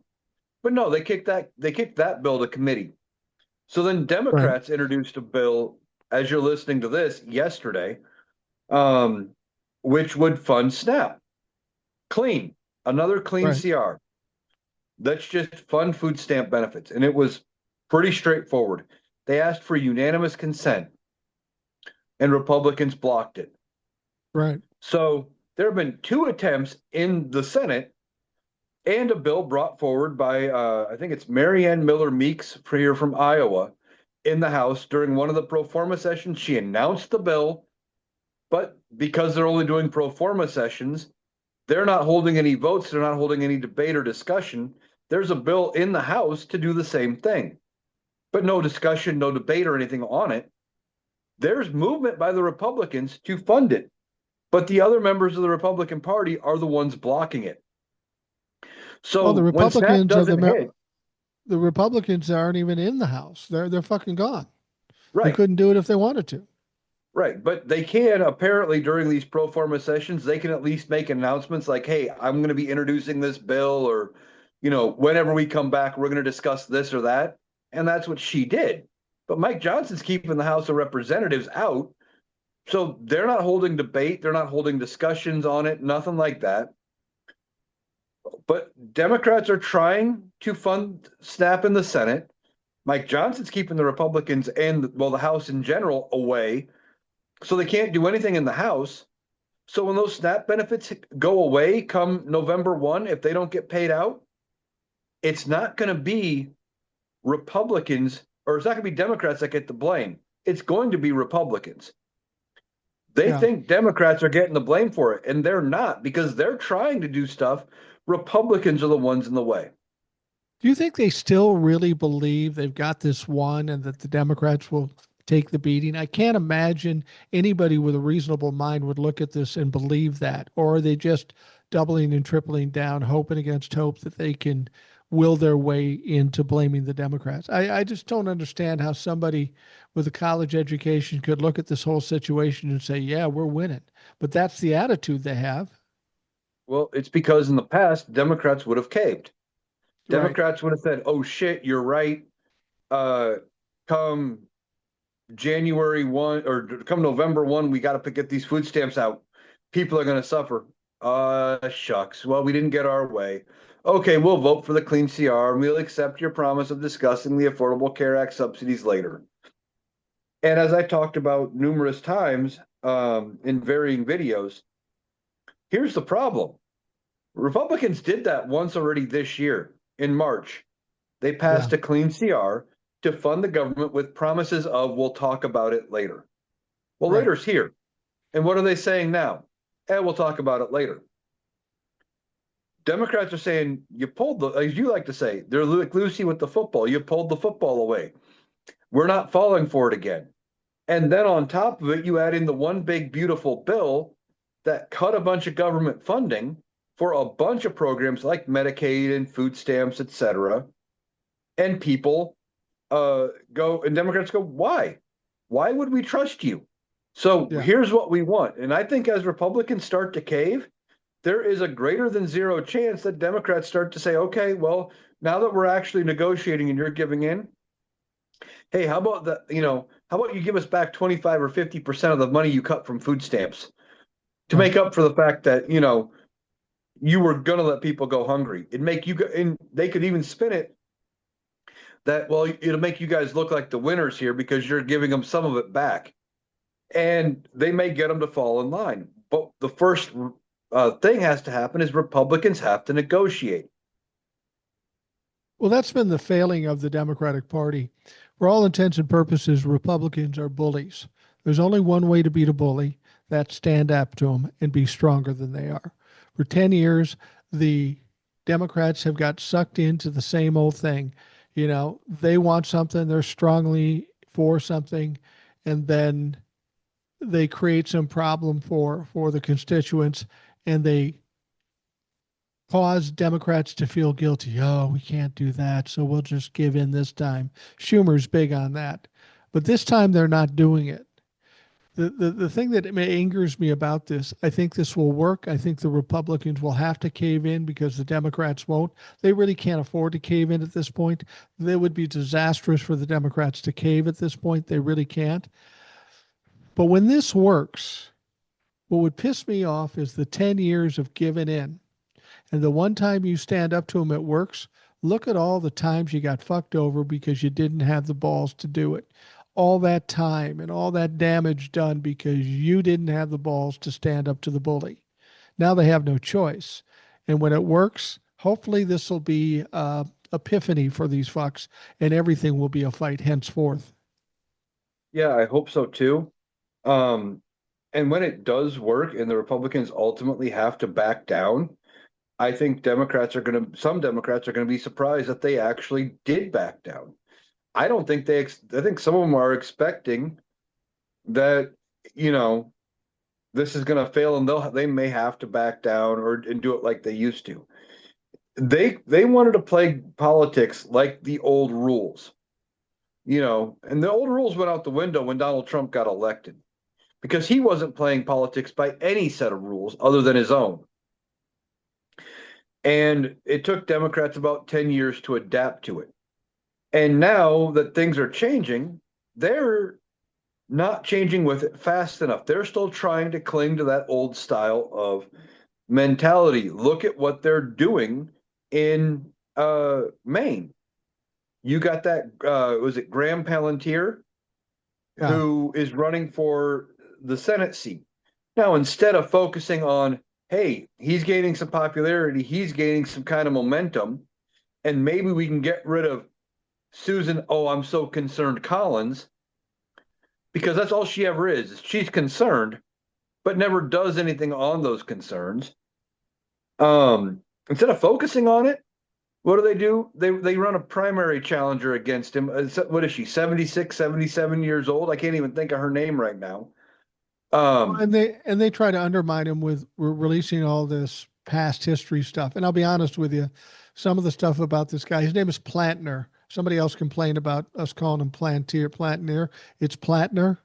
But no, they kicked that bill to committee. So then Right. Democrats introduced a bill, as you're listening to this yesterday, um, which would fund SNAP. Clean, another clean Right. CR. Let's just fund food stamp benefits. And it was pretty straightforward. They asked for unanimous consent, and Republicans blocked it. Right. So there have been two attempts in the Senate and a bill brought forward by, I think it's Marianne Miller Meeks here from Iowa in the House during one of the pro forma sessions. She announced the bill, but because they're only doing pro forma sessions, they're not holding any votes, they're not holding any debate or discussion. There's a bill in the House to do the same thing, but no discussion, no debate or anything on it. There's movement by the Republicans to fund it, but the other members of the Republican Party are the ones blocking it. Well, So when SNAP doesn't hit, the Republicans aren't even in the House. They're fucking gone. They right, couldn't do it if they wanted to. right, but they can apparently during these pro forma sessions, they can at least make announcements like, "Hey, I'm going to be introducing this bill," or, whenever we come back, we're going to discuss this or that, and that's what she did. But Mike Johnson's keeping the House of Representatives out, so they're not holding debate, they're not holding discussions on it, nothing like that. But Democrats are trying to fund SNAP in the Senate. Mike Johnson's keeping the Republicans and, well, the House in general away. So they can't do anything in the House. So when those SNAP benefits go away come November 1, if they don't get paid out, it's not going to be Republicans or it's not going to be Democrats that get the blame. It's going to be Republicans. They Yeah. think Democrats are getting the blame for it, and they're not because they're trying to do stuff. Republicans are the ones in the way. Do you think they still really believe they've got this one and that the Democrats will take the beating? I can't imagine anybody with a reasonable mind would look at this and believe that. Or are they just doubling and tripling down, hoping against hope that they can will their way into blaming the Democrats? I just don't understand how somebody with a college education could look at this whole situation and say, yeah, we're winning. But that's the attitude they have. Well, it's because in the past, Democrats would have caved. Right. Democrats would have said, "Oh shit, you're right. Uh, come January 1 or come November 1, we got to get these food stamps out. People are going to suffer." Shucks. Well, we didn't get our way. Okay, we'll vote for the clean CR and we'll accept your promise of discussing the Affordable Care Act subsidies later. And as I talked about numerous times in varying videos, here's the problem. Republicans did that once already this year in March. They Yeah. passed a clean CR to fund the government with promises of we'll talk about it later. Well, Right. later's here. And what are they saying now? We'll talk about it later. Democrats are saying you pulled the, as you like to say, they're like Lucy with the football. You pulled the football away. We're not falling for it again. And then on top of it, you add in the one big beautiful bill that cut a bunch of government funding for a bunch of programs like Medicaid and food stamps, et cetera. And people go and Democrats go, why? Why would we trust you? So Yeah. here's what we want. And I think as Republicans start to cave, there is a greater than zero chance that Democrats start to say, okay, well, now that we're actually negotiating and you're giving in, hey, how about how about you give us back 25 or 50% of the money you cut from food stamps to Right. make up for the fact that, you were going to let people go hungry. It'd make you go, and they could even spin it. that, well, it'll make you guys look like the winners here because you're giving them some of it back. And they may get them to fall in line. But the first thing has to happen is Republicans have to negotiate. Well, that's been the failing of the Democratic Party. For all intents and purposes, Republicans are bullies. There's only one way to beat a bully, that's stand up to them and be stronger than they are. For 10 years, the Democrats have got sucked into the same old thing. You know, they want something, they're strongly for something, and then they create some problem for the constituents, and they cause Democrats to feel guilty. Oh, we can't do that, so we'll just give in this time. Schumer's big on that. But this time they're not doing it. The thing that angers me about this, I think this will work. I think the Republicans will have to cave in because the Democrats won't. They really can't afford to cave in at this point. It would be disastrous for the Democrats to cave at this point. They really can't. But when this works, what would piss me off is the 10 years of giving in. And the one time you stand up to them, it works. Look at all the times you got fucked over because you didn't have the balls to do it. All that time and all that damage done because you didn't have the balls to stand up to the bully. Now they have no choice. And when it works, hopefully this will be epiphany for these fucks and everything will be a fight henceforth. Yeah, I hope so too. Um, and when it does work and the Republicans ultimately have to back down, I think some Democrats are going to be surprised that they actually did back down. I don't think I think some of them are expecting that, you know, this is going to fail and they may have to back down and do it like they used to. They wanted to play politics like the old rules, you know, and the old rules went out the window when Donald Trump got elected because he wasn't playing politics by any set of rules other than his own. And it took Democrats about 10 years to adapt to it. And now that things are changing, they're not changing with it fast enough. They're still trying to cling to that old style of mentality. Look at what they're doing in Maine. You got that, was it Graham Palantir, Yeah. who is running for the Senate seat. Now, instead of focusing on, hey, he's gaining some popularity, he's gaining some kind of momentum, and maybe we can get rid of Susan, oh, I'm so concerned Collins, because that's all she ever is. She's concerned, but never does anything on those concerns. Instead of focusing on it, what do? They run a primary challenger against him. What is she, 76, 77 years old? I can't even think of her name right now. And they try to undermine him with releasing all this past history stuff. And I'll be honest with you, some of the stuff about this guy, his name is Plantner. Somebody else complained about us calling him Plantner. It's Plantner.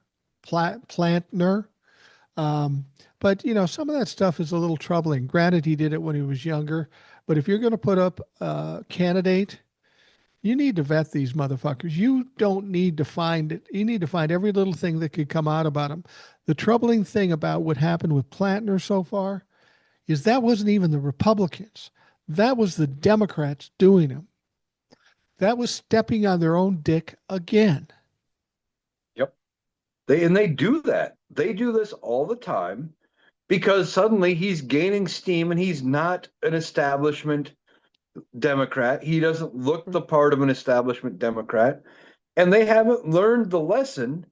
But you know, some of that stuff is a little troubling. Granted, he did it when he was younger, but if you're going to put up a candidate, you need to vet these motherfuckers. You don't need to find it. You need to find every little thing that could come out about him. The troubling thing about what happened with Plantner so far is that wasn't even the Republicans. That was the Democrats doing him. That was stepping on their own dick again. Yep. They do that. They do this all the time because suddenly he's gaining steam and he's not an establishment Democrat. He doesn't look the part of an establishment Democrat, and they haven't learned the lesson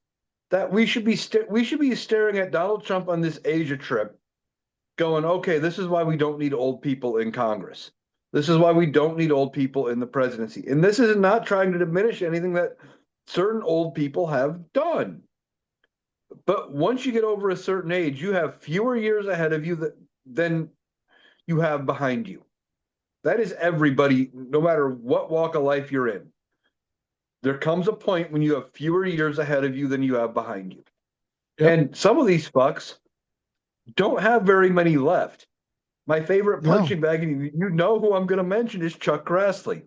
that we should be staring at Donald Trump on this Asia trip, going, okay, this is why we don't need old people in Congress. This is why we don't need old people in the presidency. And this is not trying to diminish anything that certain old people have done. But once you get over a certain age, you have fewer years ahead of you than you have behind you. That is everybody, no matter what walk of life you're in. There comes a point when you have fewer years ahead of you than you have behind you. Yep. And some of these fucks don't have very many left. My favorite punching bag, and you know who I'm going to mention, is Chuck Grassley.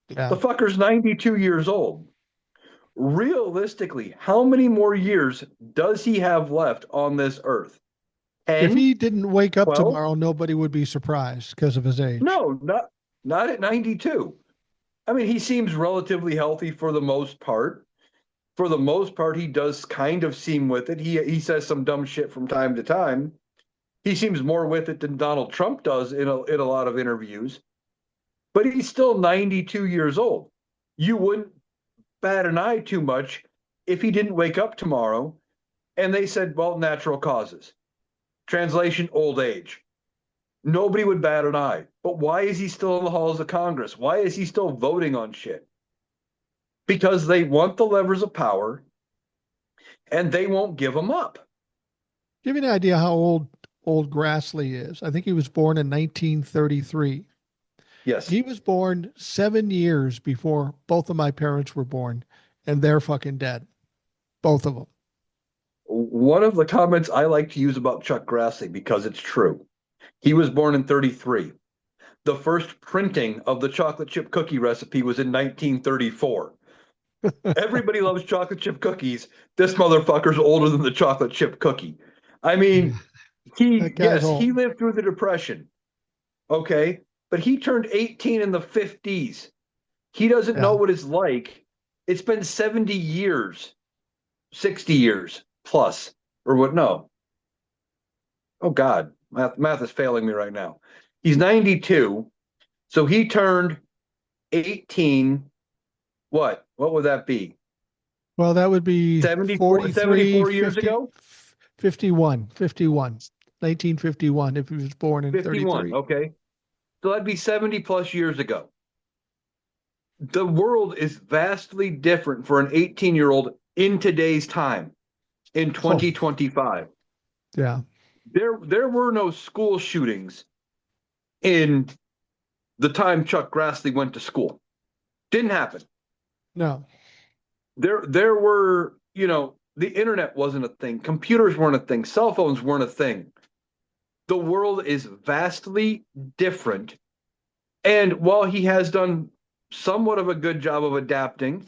Yeah. The fucker's 92 years old. Realistically, how many more years does he have left on this earth? 10, if he didn't wake up 12? Tomorrow, nobody would be surprised because of his age. No, not at 92. I mean, he seems relatively healthy for the most part. For the most part, he does kind of seem with it. He says some dumb shit from time to time. He seems more with it than Donald Trump does in a lot of interviews. But he's still 92 years old. You wouldn't bat an eye too much if he didn't wake up tomorrow and they said, well, natural causes. Translation, old age. Nobody would bat an eye. But why is he still in the halls of Congress? Why is he still voting on shit? Because they want the levers of power and they won't give them up. Give you an idea how old Grassley is. I think he was born in 1933. Yes. He was born 7 years before both of my parents were born, and they're fucking dead. Both of them. One of the comments I like to use about Chuck Grassley, because it's true, he was born in 33. The first printing of the chocolate chip cookie recipe was in 1934. Everybody loves chocolate chip cookies. This motherfucker's older than the chocolate chip cookie. I mean, he lived through the Depression. Okay. But he turned 18 in the 50s. He doesn't know what it's like. It's been 70 years, 60 years plus, or what? No. Oh, God. Math is failing me right now. He's 92. So he turned 18. What? What would that be? Well, that would be 74 years ago? 51, 1951, if he was born in 51, 33. okay. So that'd be 70 plus years ago. The world is vastly different for an 18-year-old in today's time, in 2025. Yeah. There were no school shootings in the time Chuck Grassley went to school. Didn't happen. No. There were, the internet wasn't a thing. Computers weren't a thing. Cell phones weren't a thing. The world is vastly different. And while he has done somewhat of a good job of adapting,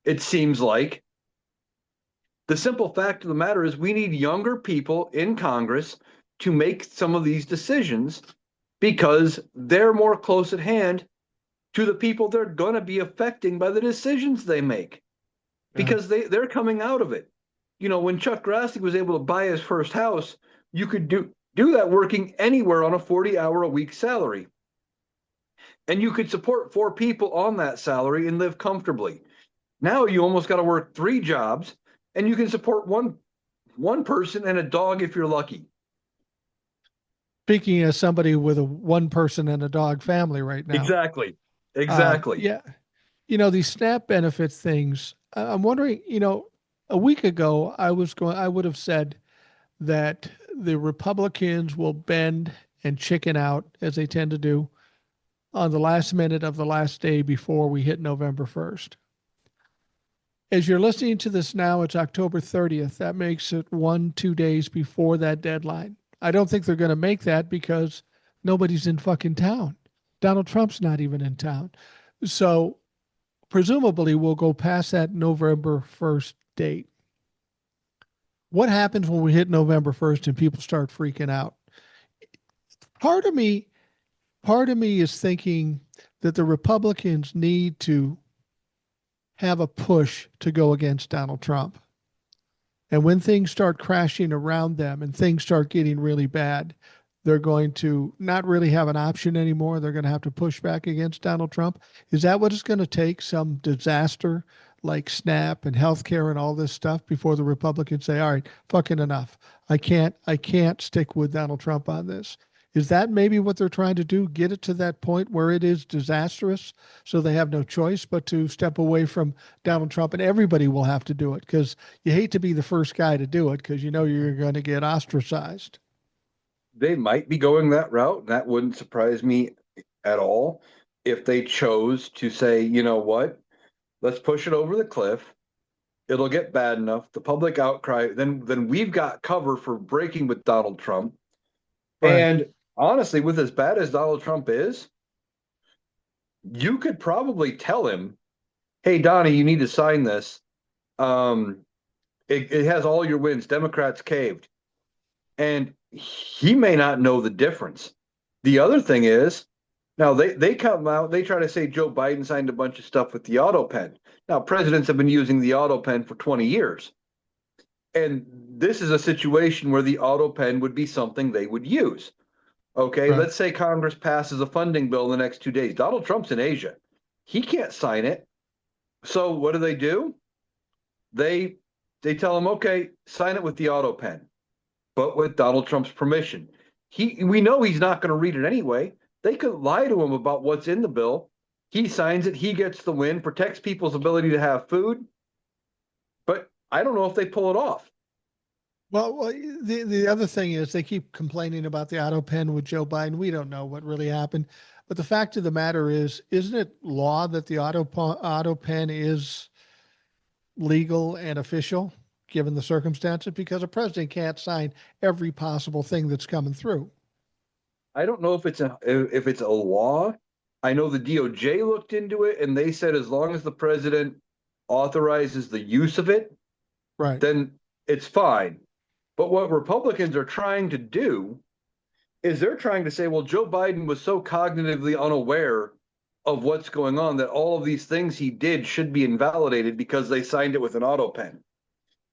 it seems like, the simple fact of the matter is we need younger people in Congress to make some of these decisions because they're more close at hand to the people they're going to be affecting by the decisions they make. Because they're coming out of it. When Chuck Grassley was able to buy his first house, you could do that working anywhere on a 40-hour-a-week salary. And you could support 4 people on that salary and live comfortably. Now you almost got to work 3 jobs, and you can support one person and a dog if you're lucky. Speaking as somebody with a 1 person and a dog family right now. Exactly. Yeah. These SNAP benefits things, I'm wondering, a week ago, I would have said that the Republicans will bend and chicken out, as they tend to do, on the last minute of the last day before we hit November 1st. As you're listening to this now, it's October 30th. That makes it 2 days before that deadline. I don't think they're going to make that because nobody's in fucking town. Donald Trump's not even in town. So presumably we'll go past that November 1st date. What happens when we hit November 1st and people start freaking out? Part of me is thinking that the Republicans need to have a push to go against Donald Trump. And when things start crashing around them and things start getting really bad, they're going to not really have an option anymore. They're going to have to push back against Donald Trump. Is that what it's going to take? Some disaster like SNAP and healthcare and all this stuff before the Republicans say, all right, fucking enough. I can't stick with Donald Trump on this. Is that maybe what they're trying to do? Get it to that point where it is disastrous so they have no choice but to step away from Donald Trump, and everybody will have to do it because you hate to be the first guy to do it because you're going to get ostracized. They might be going that route. That wouldn't surprise me at all if they chose to say, you know what, let's push it over the cliff. It'll get bad enough. The public outcry, then we've got cover for breaking with Donald Trump. Right. And honestly, with as bad as Donald Trump is, you could probably tell him, hey, Donnie, you need to sign this. It has all your wins. Democrats caved. And he may not know the difference. The other thing is, Now they come out, they try to say Joe Biden signed a bunch of stuff with the auto pen. Now presidents have been using the auto pen for 20 years. And this is a situation where the auto pen would be something they would use. Okay, Right. let's say Congress passes a funding bill in the next 2 days. Donald Trump's in Asia. He can't sign it. So what do? They they tell him, okay, sign it with the auto pen, but with Donald Trump's permission. We know he's not going to read it anyway. They could lie to him about what's in the bill. He signs it, he gets the win, protects people's ability to have food, but I don't know if they pull it off. Well, the other thing is they keep complaining about the auto pen with Joe Biden. We don't know what really happened, but the fact of the matter is, isn't it law that the auto pen is legal and official given the circumstances? Because a president can't sign every possible thing that's coming through. I don't know if it's a law. I know the DOJ looked into it and they said as long as the president authorizes the use of it, Right. then it's fine. But what Republicans are trying to do is they're trying to say, well, Joe Biden was so cognitively unaware of what's going on that all of these things he did should be invalidated because they signed it with an auto pen.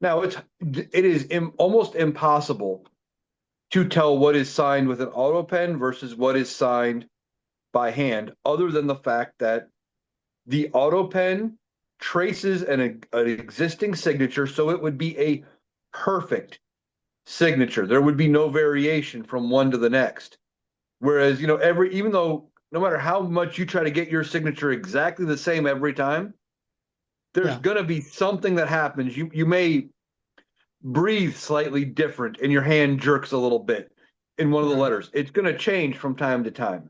Now it is almost impossible to tell what is signed with an auto pen versus what is signed by hand, other than the fact that the auto pen traces an existing signature, so it would be a perfect signature. There would be no variation from one to the next. Whereas, even though no matter how much you try to get your signature exactly the same every time, there's Yeah. going to be something that happens. You may breathe slightly different and your hand jerks a little bit in one of the Right. letters. It's going to change from time to time.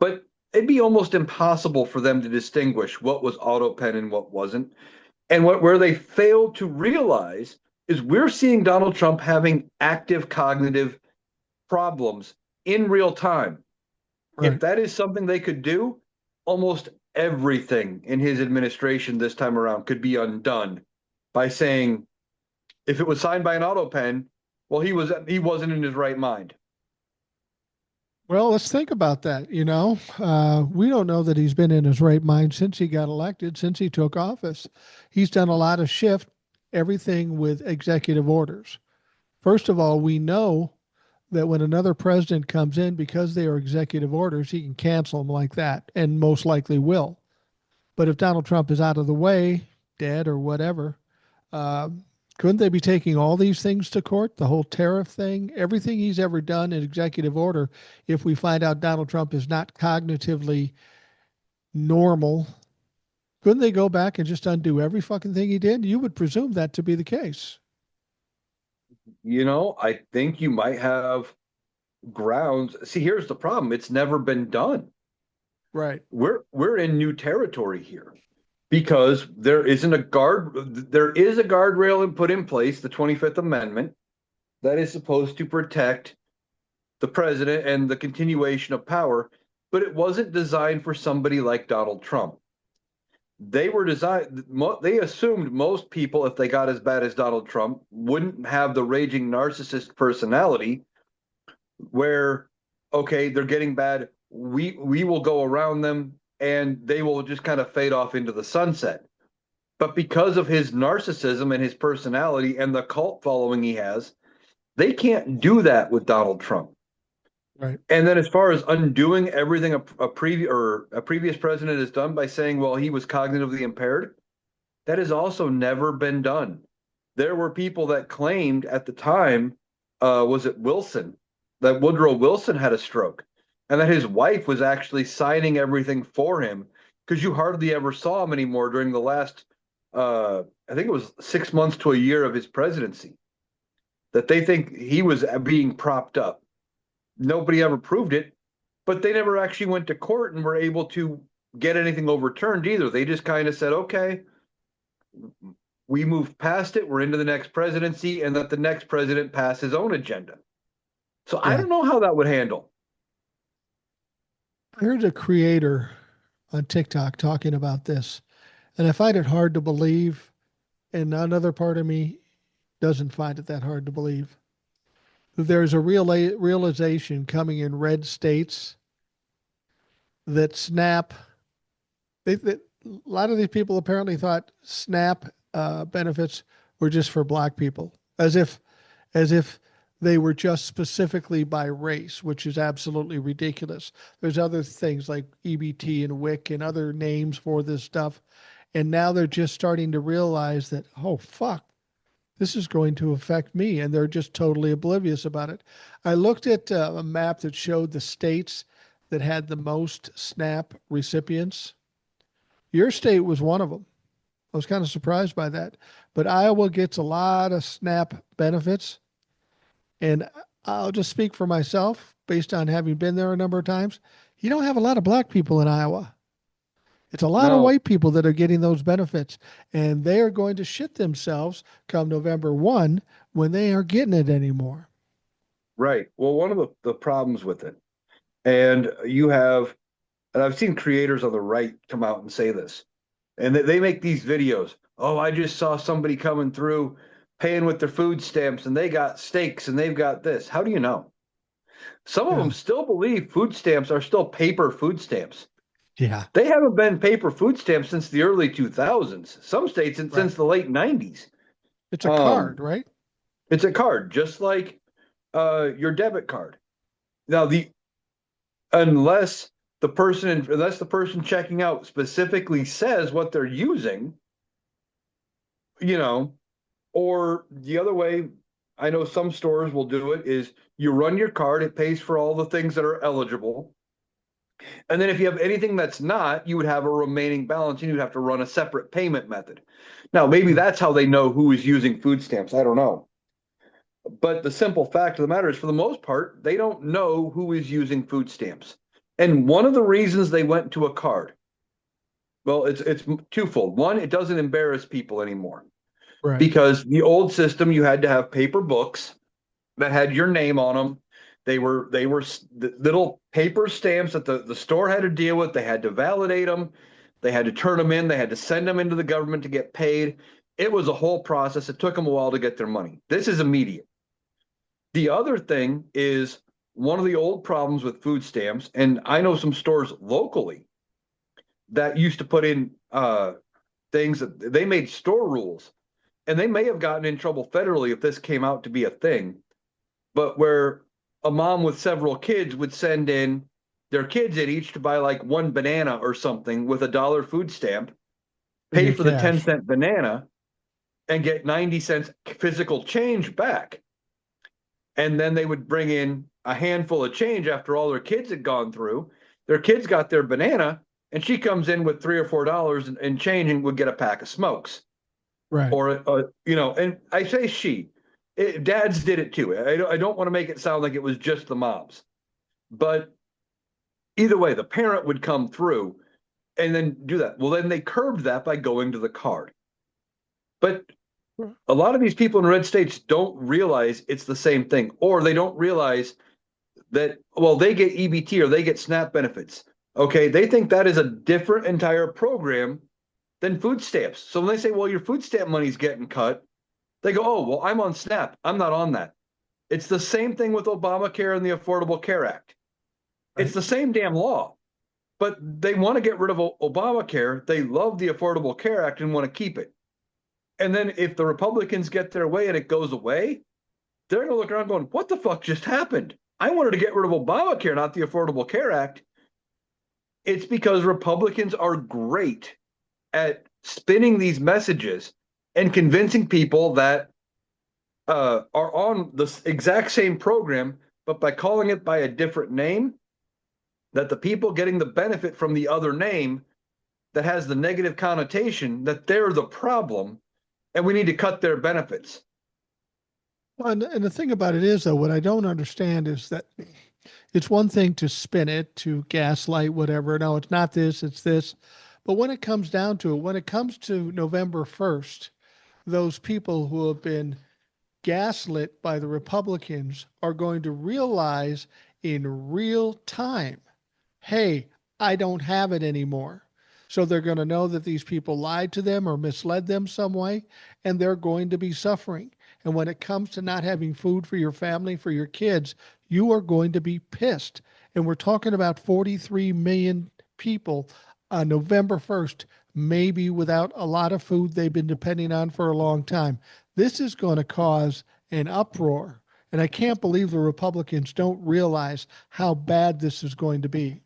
But it'd be almost impossible for them to distinguish what was auto pen and what wasn't. And where they failed to realize is we're seeing Donald Trump having active cognitive problems in real time. If Right. that is something they could do, almost everything in his administration this time around could be undone by saying if it was signed by an auto pen, well, he wasn't in his right mind. Well, let's think about that. We don't know that he's been in his right mind since he got elected, since he took office. He's done a lot of shift everything with executive orders. First of all, we know that when another president comes in, because they are executive orders, he can cancel them like that and most likely will. But if Donald Trump is out of the way, dead or whatever, uh, couldn't they be taking all these things to court? The whole tariff thing, everything he's ever done in executive order. If we find out Donald Trump is not cognitively normal, couldn't they go back and just undo every fucking thing he did? You would presume that to be the case. I think you might have grounds. See, here's the problem. It's never been done. Right. We're in new territory here because there is a guardrail put in place, the 25th Amendment, that is supposed to protect the president and the continuation of power, but it wasn't designed for somebody like Donald Trump. They assumed most people, if they got as bad as Donald Trump, wouldn't have the raging narcissist personality where, okay, they're getting bad, we will go around them and they will just kind of fade off into the sunset. But because of his narcissism and his personality and the cult following he has, they can't do that with Donald Trump. Right. And then, as far as undoing everything a previous president has done by saying, well, he was cognitively impaired, that has also never been done. There were people that claimed at the time, was it Wilson, that Woodrow Wilson had a stroke, and that his wife was actually signing everything for him because you hardly ever saw him anymore during the last, I think it was 6 months to a year of his presidency. That they think he was being propped up. Nobody ever proved it, but they never actually went to court and were able to get anything overturned either. They just kind of said, okay, we moved past it, we're into the next presidency, and that the next president pass his own agenda. So I Yeah. don't know how that would handle. I heard a creator on TikTok talking about this, and I find it hard to believe. And another part of me doesn't find it that hard to believe. There's a realization coming in red states that SNAP, a lot of these people apparently thought SNAP benefits were just for black people, as if they were just specifically by race, which is absolutely ridiculous. There's other things like EBT and WIC and other names for this stuff. And now they're just starting to realize that, oh, fuck, this is going to affect me. And they're just totally oblivious about it. I looked at a map that showed the states that had the most SNAP recipients. Your state was one of them. I was kind of surprised by that. But Iowa gets a lot of SNAP benefits. And I'll just speak for myself based on having been there a number of times. You don't have a lot of black people in Iowa. It's a lot of No, white people that are getting those benefits, and they are going to shit themselves come November 1 when they aren't getting it anymore. right. Well, one of the problems with it, and you have, and I've seen creators on the right come out and say this, and they make these videos. Oh, I just saw somebody coming through paying with their food stamps and they got steaks and they've got this. How do you know? Some of Yeah. them still believe food stamps are still paper food stamps. Yeah. They haven't been paper food stamps since the early 2000s. Some states Right. since the late 90s. It's a card, Um, right? it's a card, just like your debit card. Now, the unless unless the person checking out specifically says what they're using, you know, or the other way, I know some stores will do it is you run your card, it pays for all the things that are eligible. And then if you have anything that's not, you would have a remaining balance and you'd have to run a separate payment method. Now, maybe Yeah. that's how they know who is using food stamps. I don't know. But the simple fact of the matter is, for the most part, they don't know who is using food stamps. And one of the reasons they went to a card, well, it's twofold. One, it doesn't embarrass people anymore Right. because the old system, you had to have paper books that had your name on them. They were little paper stamps that the store had to deal with. They had to validate them. They had to turn them in. They had to send them into the government to get paid. It was a whole process. It took them a while to get their money. This is immediate. The other thing is one of the old problems with food stamps, and I know some stores locally that used to put in things that they made store rules, and they may have gotten in trouble federally if this came out to be a thing, but where a mom with several kids would send in their kids in each to buy like one banana or something with $1 food stamp, And pay get for the 10 cash. cent banana, and get 90 cents physical change back. And then they would bring in a handful of change after all their kids had gone through. Their kids got their banana, and she comes in with $3 or $4 and change and would get a pack of smokes. Right. Or, and I say dads did it too. I don't want to make it sound like it was just the moms, but either way, the parent would come through and then do that. Well, then they curbed that by going to the card. But a lot of these people in red states don't realize it's the same thing, or they don't realize that, well, they get EBT or they get SNAP benefits. Okay, they think that is a different entire program than food stamps. So when they say, well, your food stamp money's getting cut, they go, oh, well, I'm on SNAP. I'm not on that. It's the same thing with Obamacare and the Affordable Care Act. It's Right. the same damn law, but they want to get rid of Obamacare. They love the Affordable Care Act and want to keep it. And then if the Republicans get their way and it goes away, they're going to look around going, what the fuck just happened? I wanted to get rid of Obamacare, not the Affordable Care Act. It's because Republicans are great at spinning these messages and convincing people that are on the exact same program, but by calling it by a different name, that the people getting the benefit from the other name that has the negative connotation, that they're the problem and we need to cut their benefits. Well, and the thing about it is, though, what I don't understand is that it's one thing to spin it, to gaslight, whatever. No, it's not this, it's this. But when it comes down to it, when it comes to November 1st, those people who have been gaslit by the Republicans are going to realize in real time, hey, I don't have it anymore. So they're going to know that these people lied to them or misled them some way, and they're going to be suffering. And when it comes to not having food for your family, for your kids, you are going to be pissed. And we're talking about 43 million people on November 1st, maybe without a lot of food they've been depending on for a long time. This is going to cause an uproar. And I can't believe the Republicans don't realize how bad this is going to be.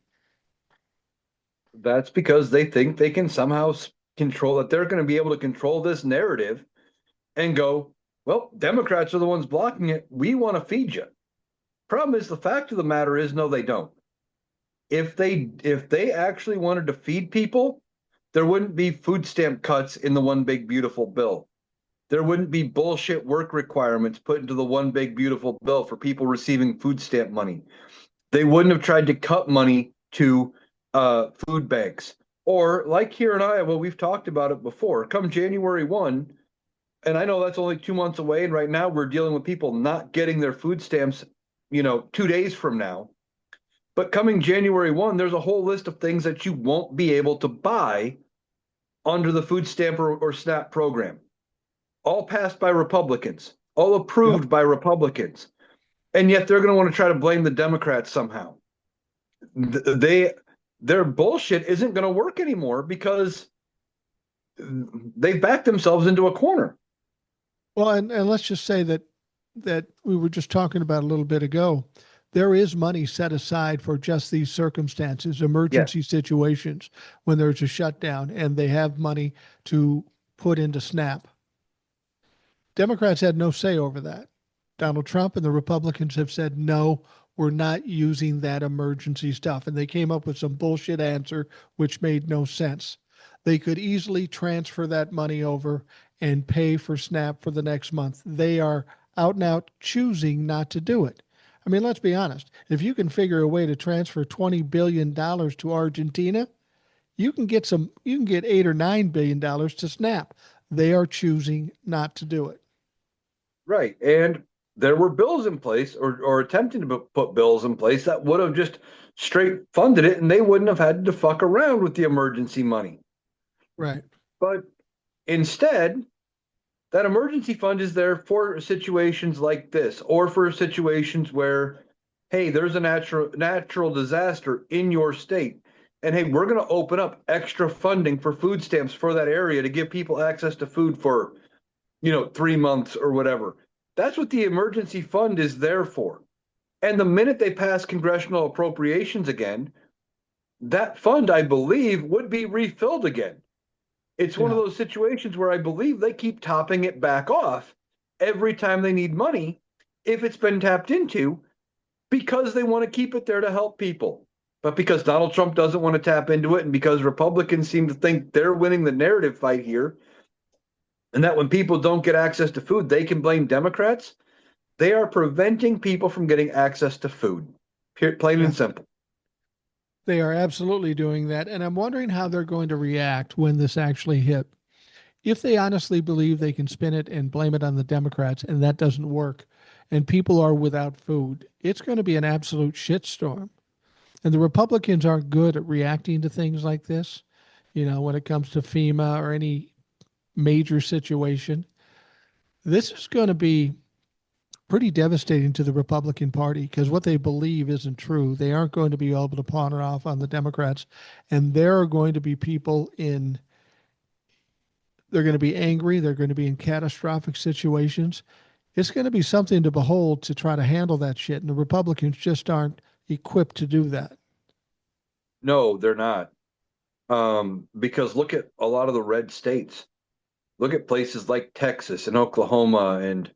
That's because they think they can somehow control that. They're going to be able to control this narrative and go, well, Democrats are the ones blocking it. We want to feed you. Problem is, the fact of the matter is, no, they don't. If they actually wanted to feed people, there wouldn't be food stamp cuts in the one big beautiful bill. There wouldn't be bullshit work requirements put into the one big beautiful bill for people receiving food stamp money. They wouldn't have tried to cut money to food banks. Or like here in Iowa, we've talked about it before. Come January 1, and I know that's only 2 months away, and right now we're dealing with people not getting their food stamps, 2 days from now. But coming January 1, there's a whole list of things that you won't be able to buy under the food stamp or SNAP program. All passed by Republicans, all approved by Republicans. And yet they're going to want to try to blame the Democrats somehow. Their bullshit isn't going to work anymore because they've backed themselves into a corner. Well, and let's just say that we were just talking about a little bit ago. There is money set aside for just these circumstances, emergency situations, when there's a shutdown, and they have money to put into SNAP. Democrats had no say over that. Donald Trump and the Republicans have said, no, we're not using that emergency stuff. And they came up with some bullshit answer, which made no sense. They could easily transfer that money over and pay for SNAP for the next month. They are out and out choosing not to do it. I mean, let's be honest. If you can figure a way to transfer $20 billion to Argentina, you can get $8 or $9 billion to SNAP. They are choosing not to do it. Right. And there were bills in place or attempting to put bills in place that would have just straight funded it, and they wouldn't have had to fuck around with the emergency money. Right. But instead, that emergency fund is there for situations like this, or for situations where, hey, there's a natural disaster in your state. And hey, we're going to open up extra funding for food stamps for that area to give people access to food for 3 months or whatever. That's what the emergency fund is there for. And the minute they pass congressional appropriations again, that fund, I believe, would be refilled again. It's one of those situations where I believe they keep topping it back off every time they need money, if it's been tapped into, because they want to keep it there to help people. But because Donald Trump doesn't want to tap into it, and because Republicans seem to think they're winning the narrative fight here, and that when people don't get access to food, they can blame Democrats, they are preventing people from getting access to food, plain and simple. They are absolutely doing that. And I'm wondering how they're going to react when this actually hit. If they honestly believe they can spin it and blame it on the Democrats and that doesn't work, and people are without food, it's going to be an absolute shitstorm. And the Republicans aren't good at reacting to things like this, when it comes to FEMA or any major situation. This is going to be pretty devastating to the Republican Party because what they believe isn't true. They aren't going to be able to pawn it off on the Democrats. And there are going to be people they're going to be angry. They're going to be in catastrophic situations. It's going to be something to behold to try to handle that shit. And the Republicans just aren't equipped to do that. No, they're not. Because look at a lot of the red states. Look at places like Texas and Oklahoma and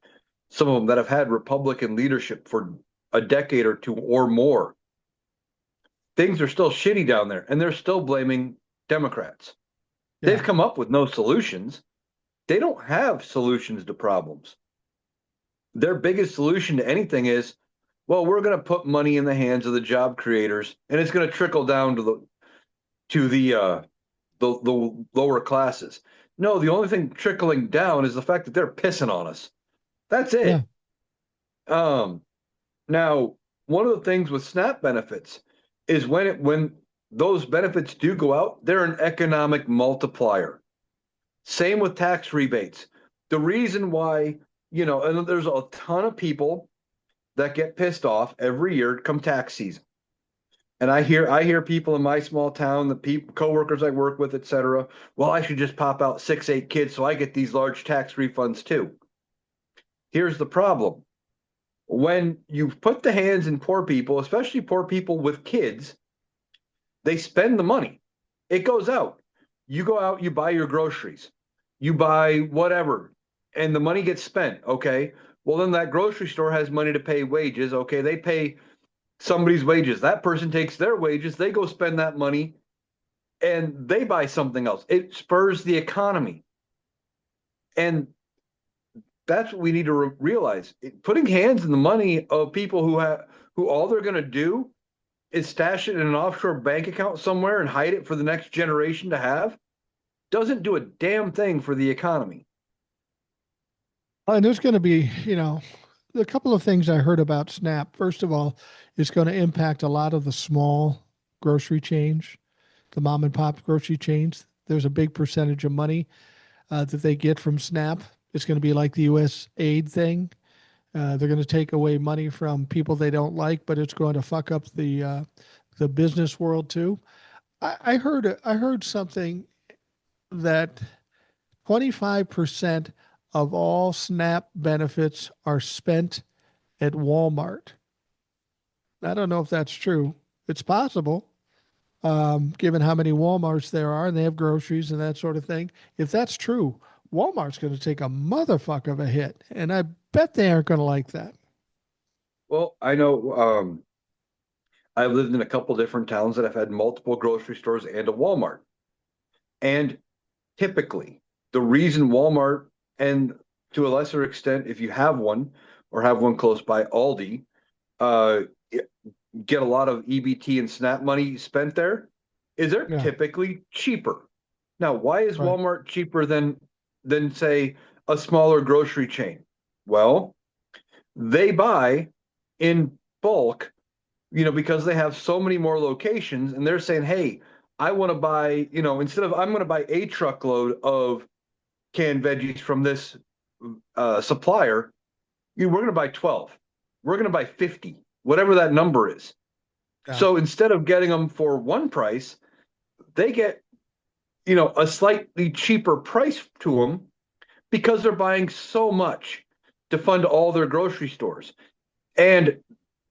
some of them that have had Republican leadership for a decade or two or more. Things are still shitty down there, and they're still blaming Democrats. Yeah. They've come up with no solutions. They don't have solutions to problems. Their biggest solution to anything is, well, we're going to put money in the hands of the job creators, and it's going to trickle down to the lower classes. No, the only thing trickling down is the fact that they're pissing on us. That's it. Yeah. Now, one of the things with SNAP benefits is when those benefits do go out, they're an economic multiplier. Same with tax rebates. The reason why, and there's a ton of people that get pissed off every year come tax season. And I hear people in my small town, the people coworkers I work with, etc. Well, I should just pop out 6, 8 kids so I get these large tax refunds too. Here's the problem. When you put the hands in poor people, especially poor people with kids, they spend the money. It goes out. You go out, you buy your groceries, you buy whatever, and the money gets spent. Okay. Well, then that grocery store has money to pay wages. Okay. They pay somebody's wages. That person takes their wages, they go spend that money and they buy something else. It spurs the economy. And that's what we need to realize. Putting hands in the money of people who all they're going to do is stash it in an offshore bank account somewhere and hide it for the next generation to have doesn't do a damn thing for the economy. And there's going to be, a couple of things I heard about SNAP. First of all, it's going to impact a lot of the small grocery chains, the mom and pop grocery chains. There's a big percentage of money that they get from SNAP. It's going to be like the U.S. aid thing. They're going to take away money from people they don't like, but it's going to fuck up the business world too. I heard something that 25% of all SNAP benefits are spent at Walmart. I don't know if that's true. It's possible, given how many Walmarts there are, and they have groceries and that sort of thing. If that's true, Walmart's going to take a motherfucker of a hit, and I bet they aren't going to like that. Well, I know I've lived in a couple different towns that have had multiple grocery stores and a Walmart. And typically, the reason Walmart, and to a lesser extent, if you have one or have one close by, Aldi, uh, get a lot of EBT and SNAP money spent there, is they're Yeah, typically cheaper. Now, why is right. Walmart cheaper than say a smaller grocery chain? Well, they buy in bulk, because they have so many more locations and they're saying, hey, I want to buy, instead of I'm going to buy a truckload of canned veggies from this supplier, we're going to buy 12. We're going to buy 50, whatever that number is. Yeah. So instead of getting them for one price, they get, a slightly cheaper price to them because they're buying so much to fund all their grocery stores. And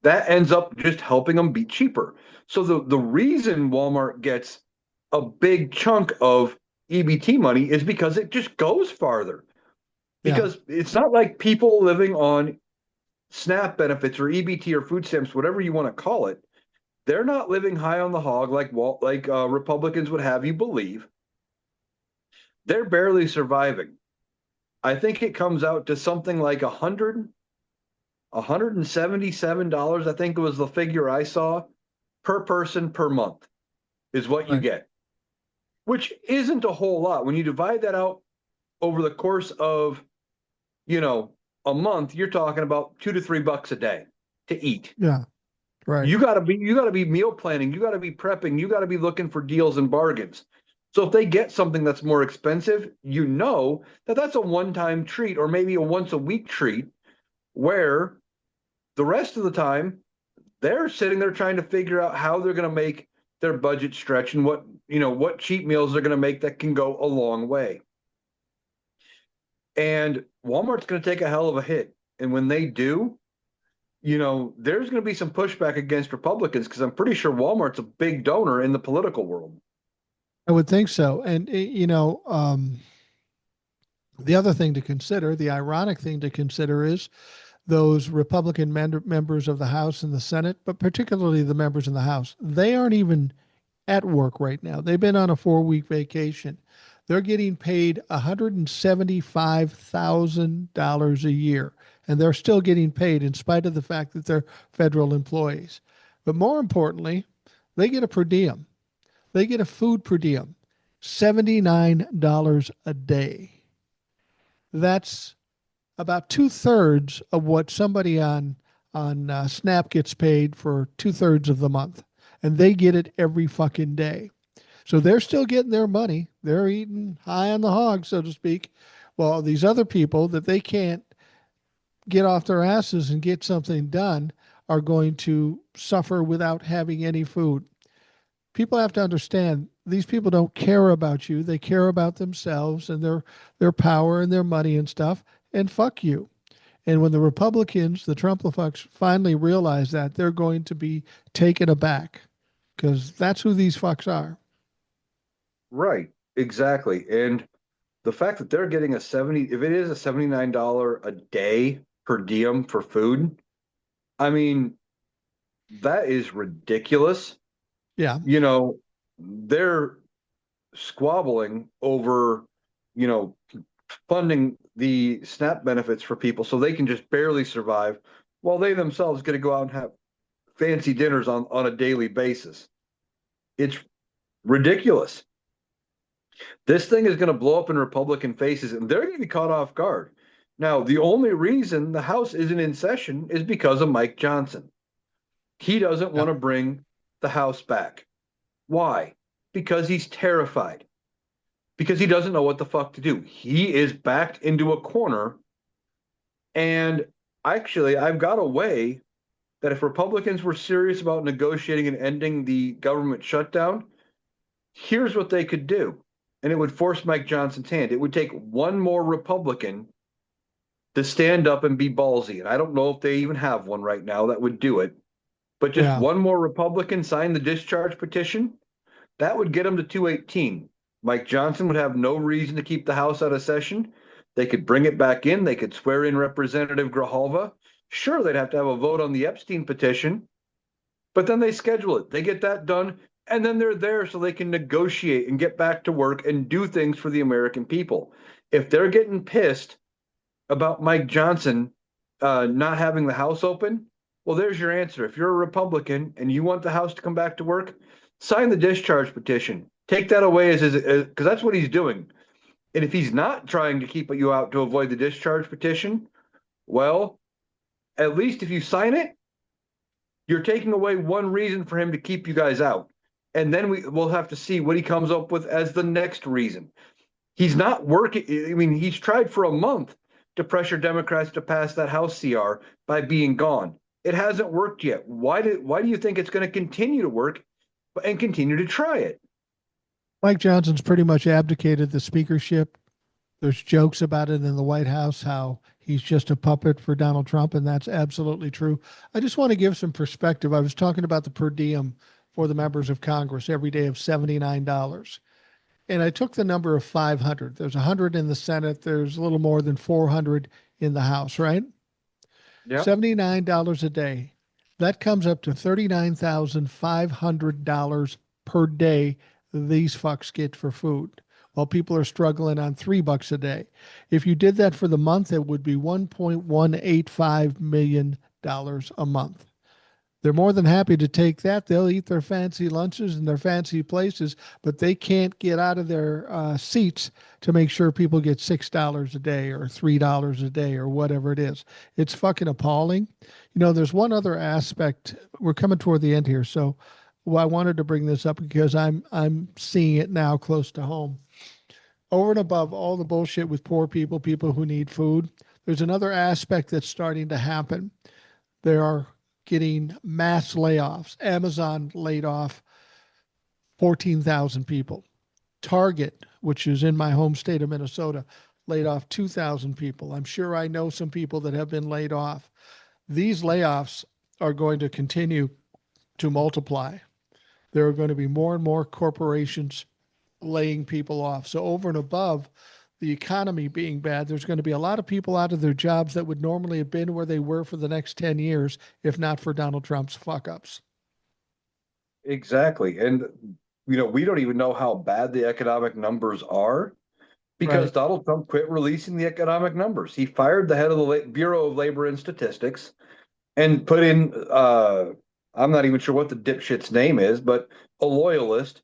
that ends up just helping them be cheaper. So the reason Walmart gets a big chunk of EBT money is because it just goes farther. Yeah. Because it's not like people living on SNAP benefits or EBT or food stamps, whatever you want to call it. They're not living high on the hog like Republicans would have you believe. They're barely surviving. I think it comes out to something like $177, I think it was the figure I saw, per person per month is what you Right. get, which isn't a whole lot. When you divide that out over the course of, you know, a month, you're talking about $2 to $3 a day to eat. Yeah. Right. You gotta be meal planning, you gotta be prepping, you gotta be looking for deals and bargains. So if they get something that's more expensive, that's a one-time treat or maybe a once a week treat where the rest of the time they're sitting there trying to figure out how they're going to make their budget stretch and what cheap meals they're going to make that can go a long way. And Walmart's going to take a hell of a hit. And when they do, there's going to be some pushback against Republicans because I'm pretty sure Walmart's a big donor in the political world. I would think so. And, the other thing to consider, the ironic thing to consider is those Republican members of the House and the Senate, but particularly the members in the House, they aren't even at work right now. They've been on a 4 week vacation. They're getting paid $175,000 a year, and they're still getting paid in spite of the fact that they're federal employees. But more importantly, they get a per diem. They get a food per diem, $79 a day. That's about 2/3 of what somebody on Snap gets paid for 2/3 of the month, and they get it every fucking day. So they're still getting their money. They're eating high on the hog, so to speak. Well, these other people that they can't get off their asses and get something done are going to suffer without having any food. People have to understand these people don't care about you. They care about themselves and their power and their money and stuff. And fuck you. And when the Republicans, the Trump-fucks, finally realize that, they're going to be taken aback because that's who these fucks are. Right, exactly. And the fact that they're getting if it is a $79 a day per diem for food, I mean, that is ridiculous. Yeah. You know, they're squabbling over, you know, funding the SNAP benefits for people so they can just barely survive while they themselves get to go out and have fancy dinners on a daily basis. It's ridiculous. This thing is going to blow up in Republican faces and they're going to be caught off guard. Now, the only reason the House isn't in session is because of Mike Johnson. He doesn't Yeah. want to bring the House back. Why? Because he's terrified. Because he doesn't know what the fuck to do. He is backed into a corner. And actually, I've got a way that if Republicans were serious about negotiating and ending the government shutdown, here's what they could do. And it would force Mike Johnson's hand. It would take one more Republican to stand up and be ballsy. And I don't know if they even have one right now that would do it. But just Yeah. one more Republican sign the discharge petition, that would get them to 218. Mike Johnson would have no reason to keep the House out of session. They could bring it back in. They could swear in Representative Grijalva. Sure, they'd have to have a vote on the Epstein petition, but then they schedule it. They get that done, and then they're there so they can negotiate and get back to work and do things for the American people. If they're getting pissed about Mike Johnson not having the House open, well, there's your answer. If you're a Republican and you want the House to come back to work, sign the discharge petition. Take that away as because that's what he's doing. And if he's not trying to keep you out to avoid the discharge petition, well, at least if you sign it, you're taking away one reason for him to keep you guys out. And then we'll have to see what he comes up with as the next reason. He's not working. I mean, he's tried for a month to pressure Democrats to pass that House CR by being gone. It hasn't worked yet. Why do you think it's going to continue to work and continue to try it? Mike Johnson's pretty much abdicated the speakership. There's jokes about it in the White House, how he's just a puppet for Donald Trump, and that's absolutely true. I just want to give some perspective. I was talking about the per diem for the members of Congress every day of $79. And I took the number of 500. There's 100 in the Senate. There's a little more than 400 in the House, right? Yeah. $79 a day. That comes up to $39,500 per day these fucks get for food while people are struggling on $3 a day. If you did that for the month, it would be $1.185 million a month. They're more than happy to take that. They'll eat their fancy lunches in their fancy places, but they can't get out of their seats to make sure people get $6 a day or $3 a day or whatever it is. It's fucking appalling. You know, there's one other aspect. We're coming toward the end here, so I wanted to bring this up because I'm seeing it now close to home. Over and above all the bullshit with poor people, people who need food, there's another aspect that's starting to happen. There are getting mass layoffs. Amazon laid off 14,000 people. Target, which is in my home state of Minnesota, laid off 2,000 people. I'm sure I know some people that have been laid off. These layoffs are going to continue to multiply. There are going to be more and more corporations laying people off. So over and above the economy being bad, there's going to be a lot of people out of their jobs that would normally have been where they were for the next 10 years, if not for Donald Trump's fuck ups. Exactly. And, you know, we don't even know how bad the economic numbers are because Right. Donald Trump quit releasing the economic numbers. He fired the head of the Bureau of Labor and Statistics and put in, I'm not even sure what the dipshit's name is, but a loyalist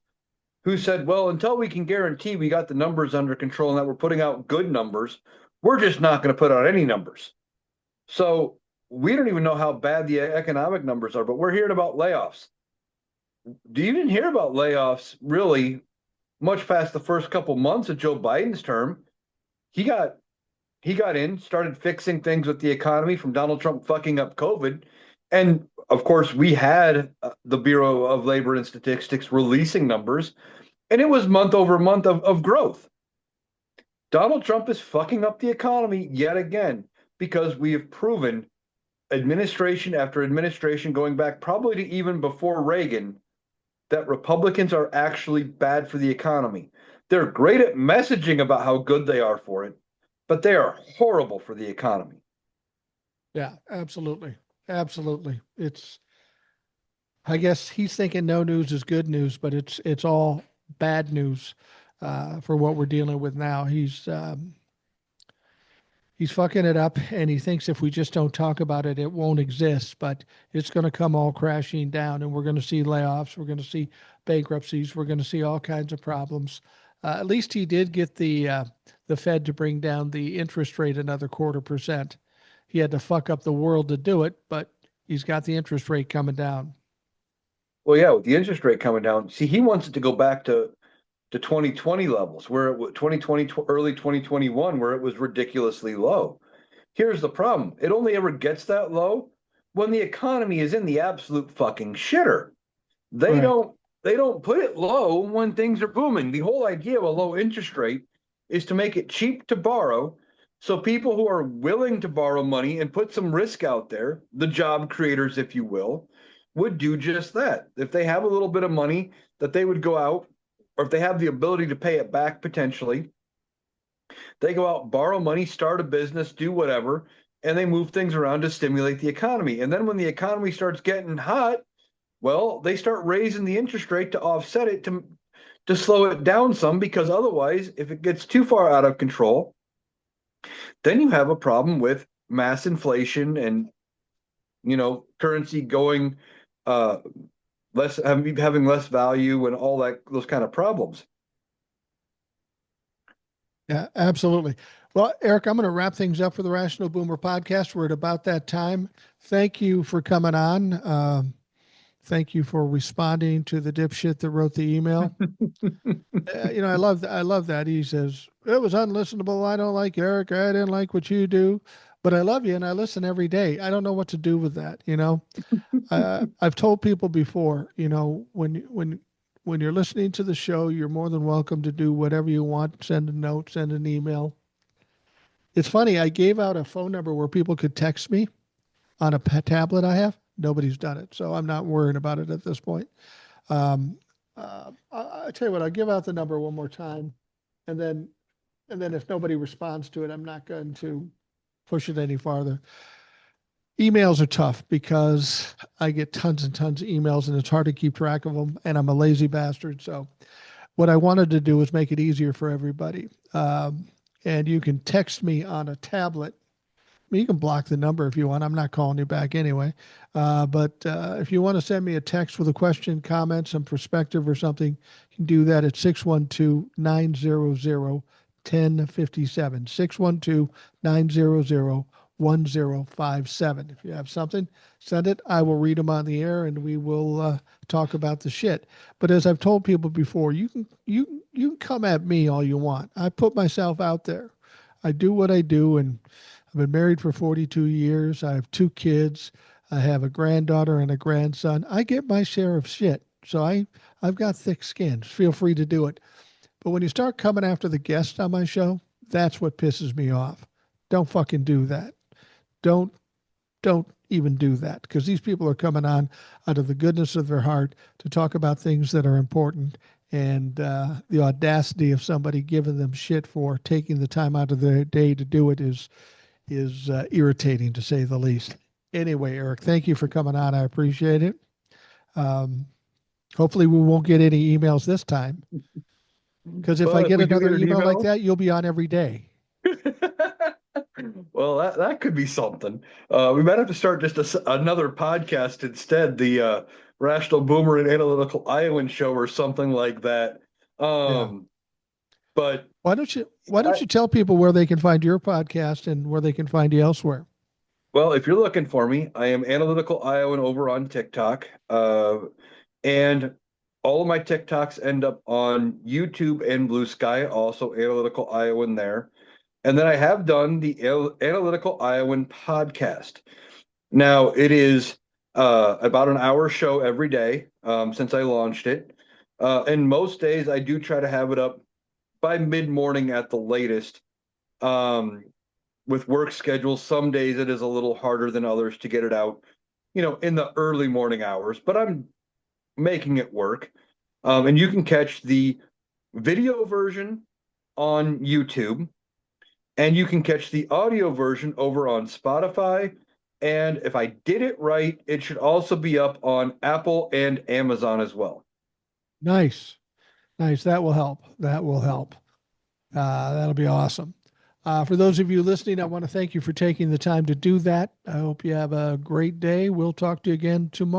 who said, well, until we can guarantee we got the numbers under control and that we're putting out good numbers, we're just not going to put out any numbers. So we don't even know how bad the economic numbers are, but we're hearing about layoffs. Do you even hear about layoffs really much past the first couple months of Joe Biden's term? He got in, started fixing things with the economy from Donald Trump fucking up COVID. And of course, we had the Bureau of Labor and Statistics releasing numbers, and it was month over month of growth. Donald Trump is fucking up the economy yet again because we have proven administration after administration, going back probably to even before Reagan, that Republicans are actually bad for the economy. They're great at messaging about how good they are for it, but they are horrible for the economy. Yeah, absolutely. Absolutely. I guess he's thinking no news is good news, but it's all bad news for what we're dealing with now. He's fucking it up, and he thinks if we just don't talk about it, it won't exist. But it's going to come all crashing down, and we're going to see layoffs. We're going to see bankruptcies. We're going to see all kinds of problems. At least he did get the Fed to bring down the interest rate another 0.25%. He had to fuck up the world to do it, but he's got the interest rate coming down. Well, yeah, with the interest rate coming down, see, he wants it to go back to 2020 levels, where it was 2020, early 2021, where it was ridiculously low. Here's the problem. It only ever gets that low when the economy is in the absolute fucking shitter. They Right. don't they don't put it low when things are booming. The whole idea of a low interest rate is to make it cheap to borrow, so people who are willing to borrow money and put some risk out there, the job creators, if you will, would do just that. If they have a little bit of money that they would go out, or if they have the ability to pay it back potentially, they go out, borrow money, start a business, do whatever, and they move things around to stimulate the economy. And then when the economy starts getting hot, well, they start raising the interest rate to offset it, to slow it down some, because otherwise, if it gets too far out of control, then you have a problem with mass inflation and, currency going less, having less value and all that, those kind of problems. Yeah, absolutely. Well, Eric, I'm going to wrap things up for the Rational Boomer podcast. We're at about that time. Thank you for coming on. Thank you for responding to the dipshit that wrote the email. I love that. He says, it was unlistenable. I don't like Eric. I didn't like what you do, but I love you and I listen every day. I don't know what to do with that. I've told people before, when you're listening to the show, you're more than welcome to do whatever you want. Send a note, send an email. It's funny. I gave out a phone number where people could text me on a tablet I have. Nobody's done it, so I'm not worrying about it at this point. I tell you what, I'll give out the number one more time, and then if nobody responds to it, I'm not going to push it any farther. Emails are tough because I get tons and tons of emails, and it's hard to keep track of them, and I'm a lazy bastard. So what I wanted to do was make it easier for everybody. And you can text me on a tablet. You can block the number if you want. I'm not calling you back anyway. But if you want to send me a text with a question, comment, some perspective or something, you can do that at 612-900-1057. 612-900-1057. If you have something, send it. I will read them on the air and we will talk about the shit. But as I've told people before, you can come at me all you want. I put myself out there. I do what I do, and I've been married for 42 years. I have 2 kids. I have a granddaughter and a grandson. I get my share of shit. So I've got thick skin. Feel free to do it. But when you start coming after the guests on my show, that's what pisses me off. Don't fucking do that. Don't don't even do that, because these people are coming on out of the goodness of their heart to talk about things that are important. And the audacity of somebody giving them shit for taking the time out of their day to do it is irritating, to say the least. Anyway, Eric, thank you for coming on. I appreciate it. Um, Hopefully, we won't get any emails this time, because if Well, I if get we do another get an email like email, that, you'll be on every day. well, that could be something. We might have to start just another podcast instead, the Rational Boomer and Analytical Iowan show or something like that. Yeah. But Why don't you tell people where they can find your podcast and where they can find you elsewhere? well, if you're looking for me, I am Analytical Iowan over on TikTok. And all of my TikToks end up on YouTube and Blue Sky, also Analytical Iowan there. And then I have done the Analytical Iowan podcast. Now, it is about an hour show every day since I launched it. And most days I do try to have it up by mid-morning at the latest. Um, with work schedules, some days it is a little harder than others to get it out, in the early morning hours, but I'm making it work. And you can catch the video version on YouTube, and you can catch the audio version over on Spotify. And if I did it right, it should also be up on Apple and Amazon as well. Nice. Nice. That will help. That will help. That'll be awesome. For those of you listening, I want to thank you for taking the time to do that. I hope you have a great day. We'll talk to you again tomorrow.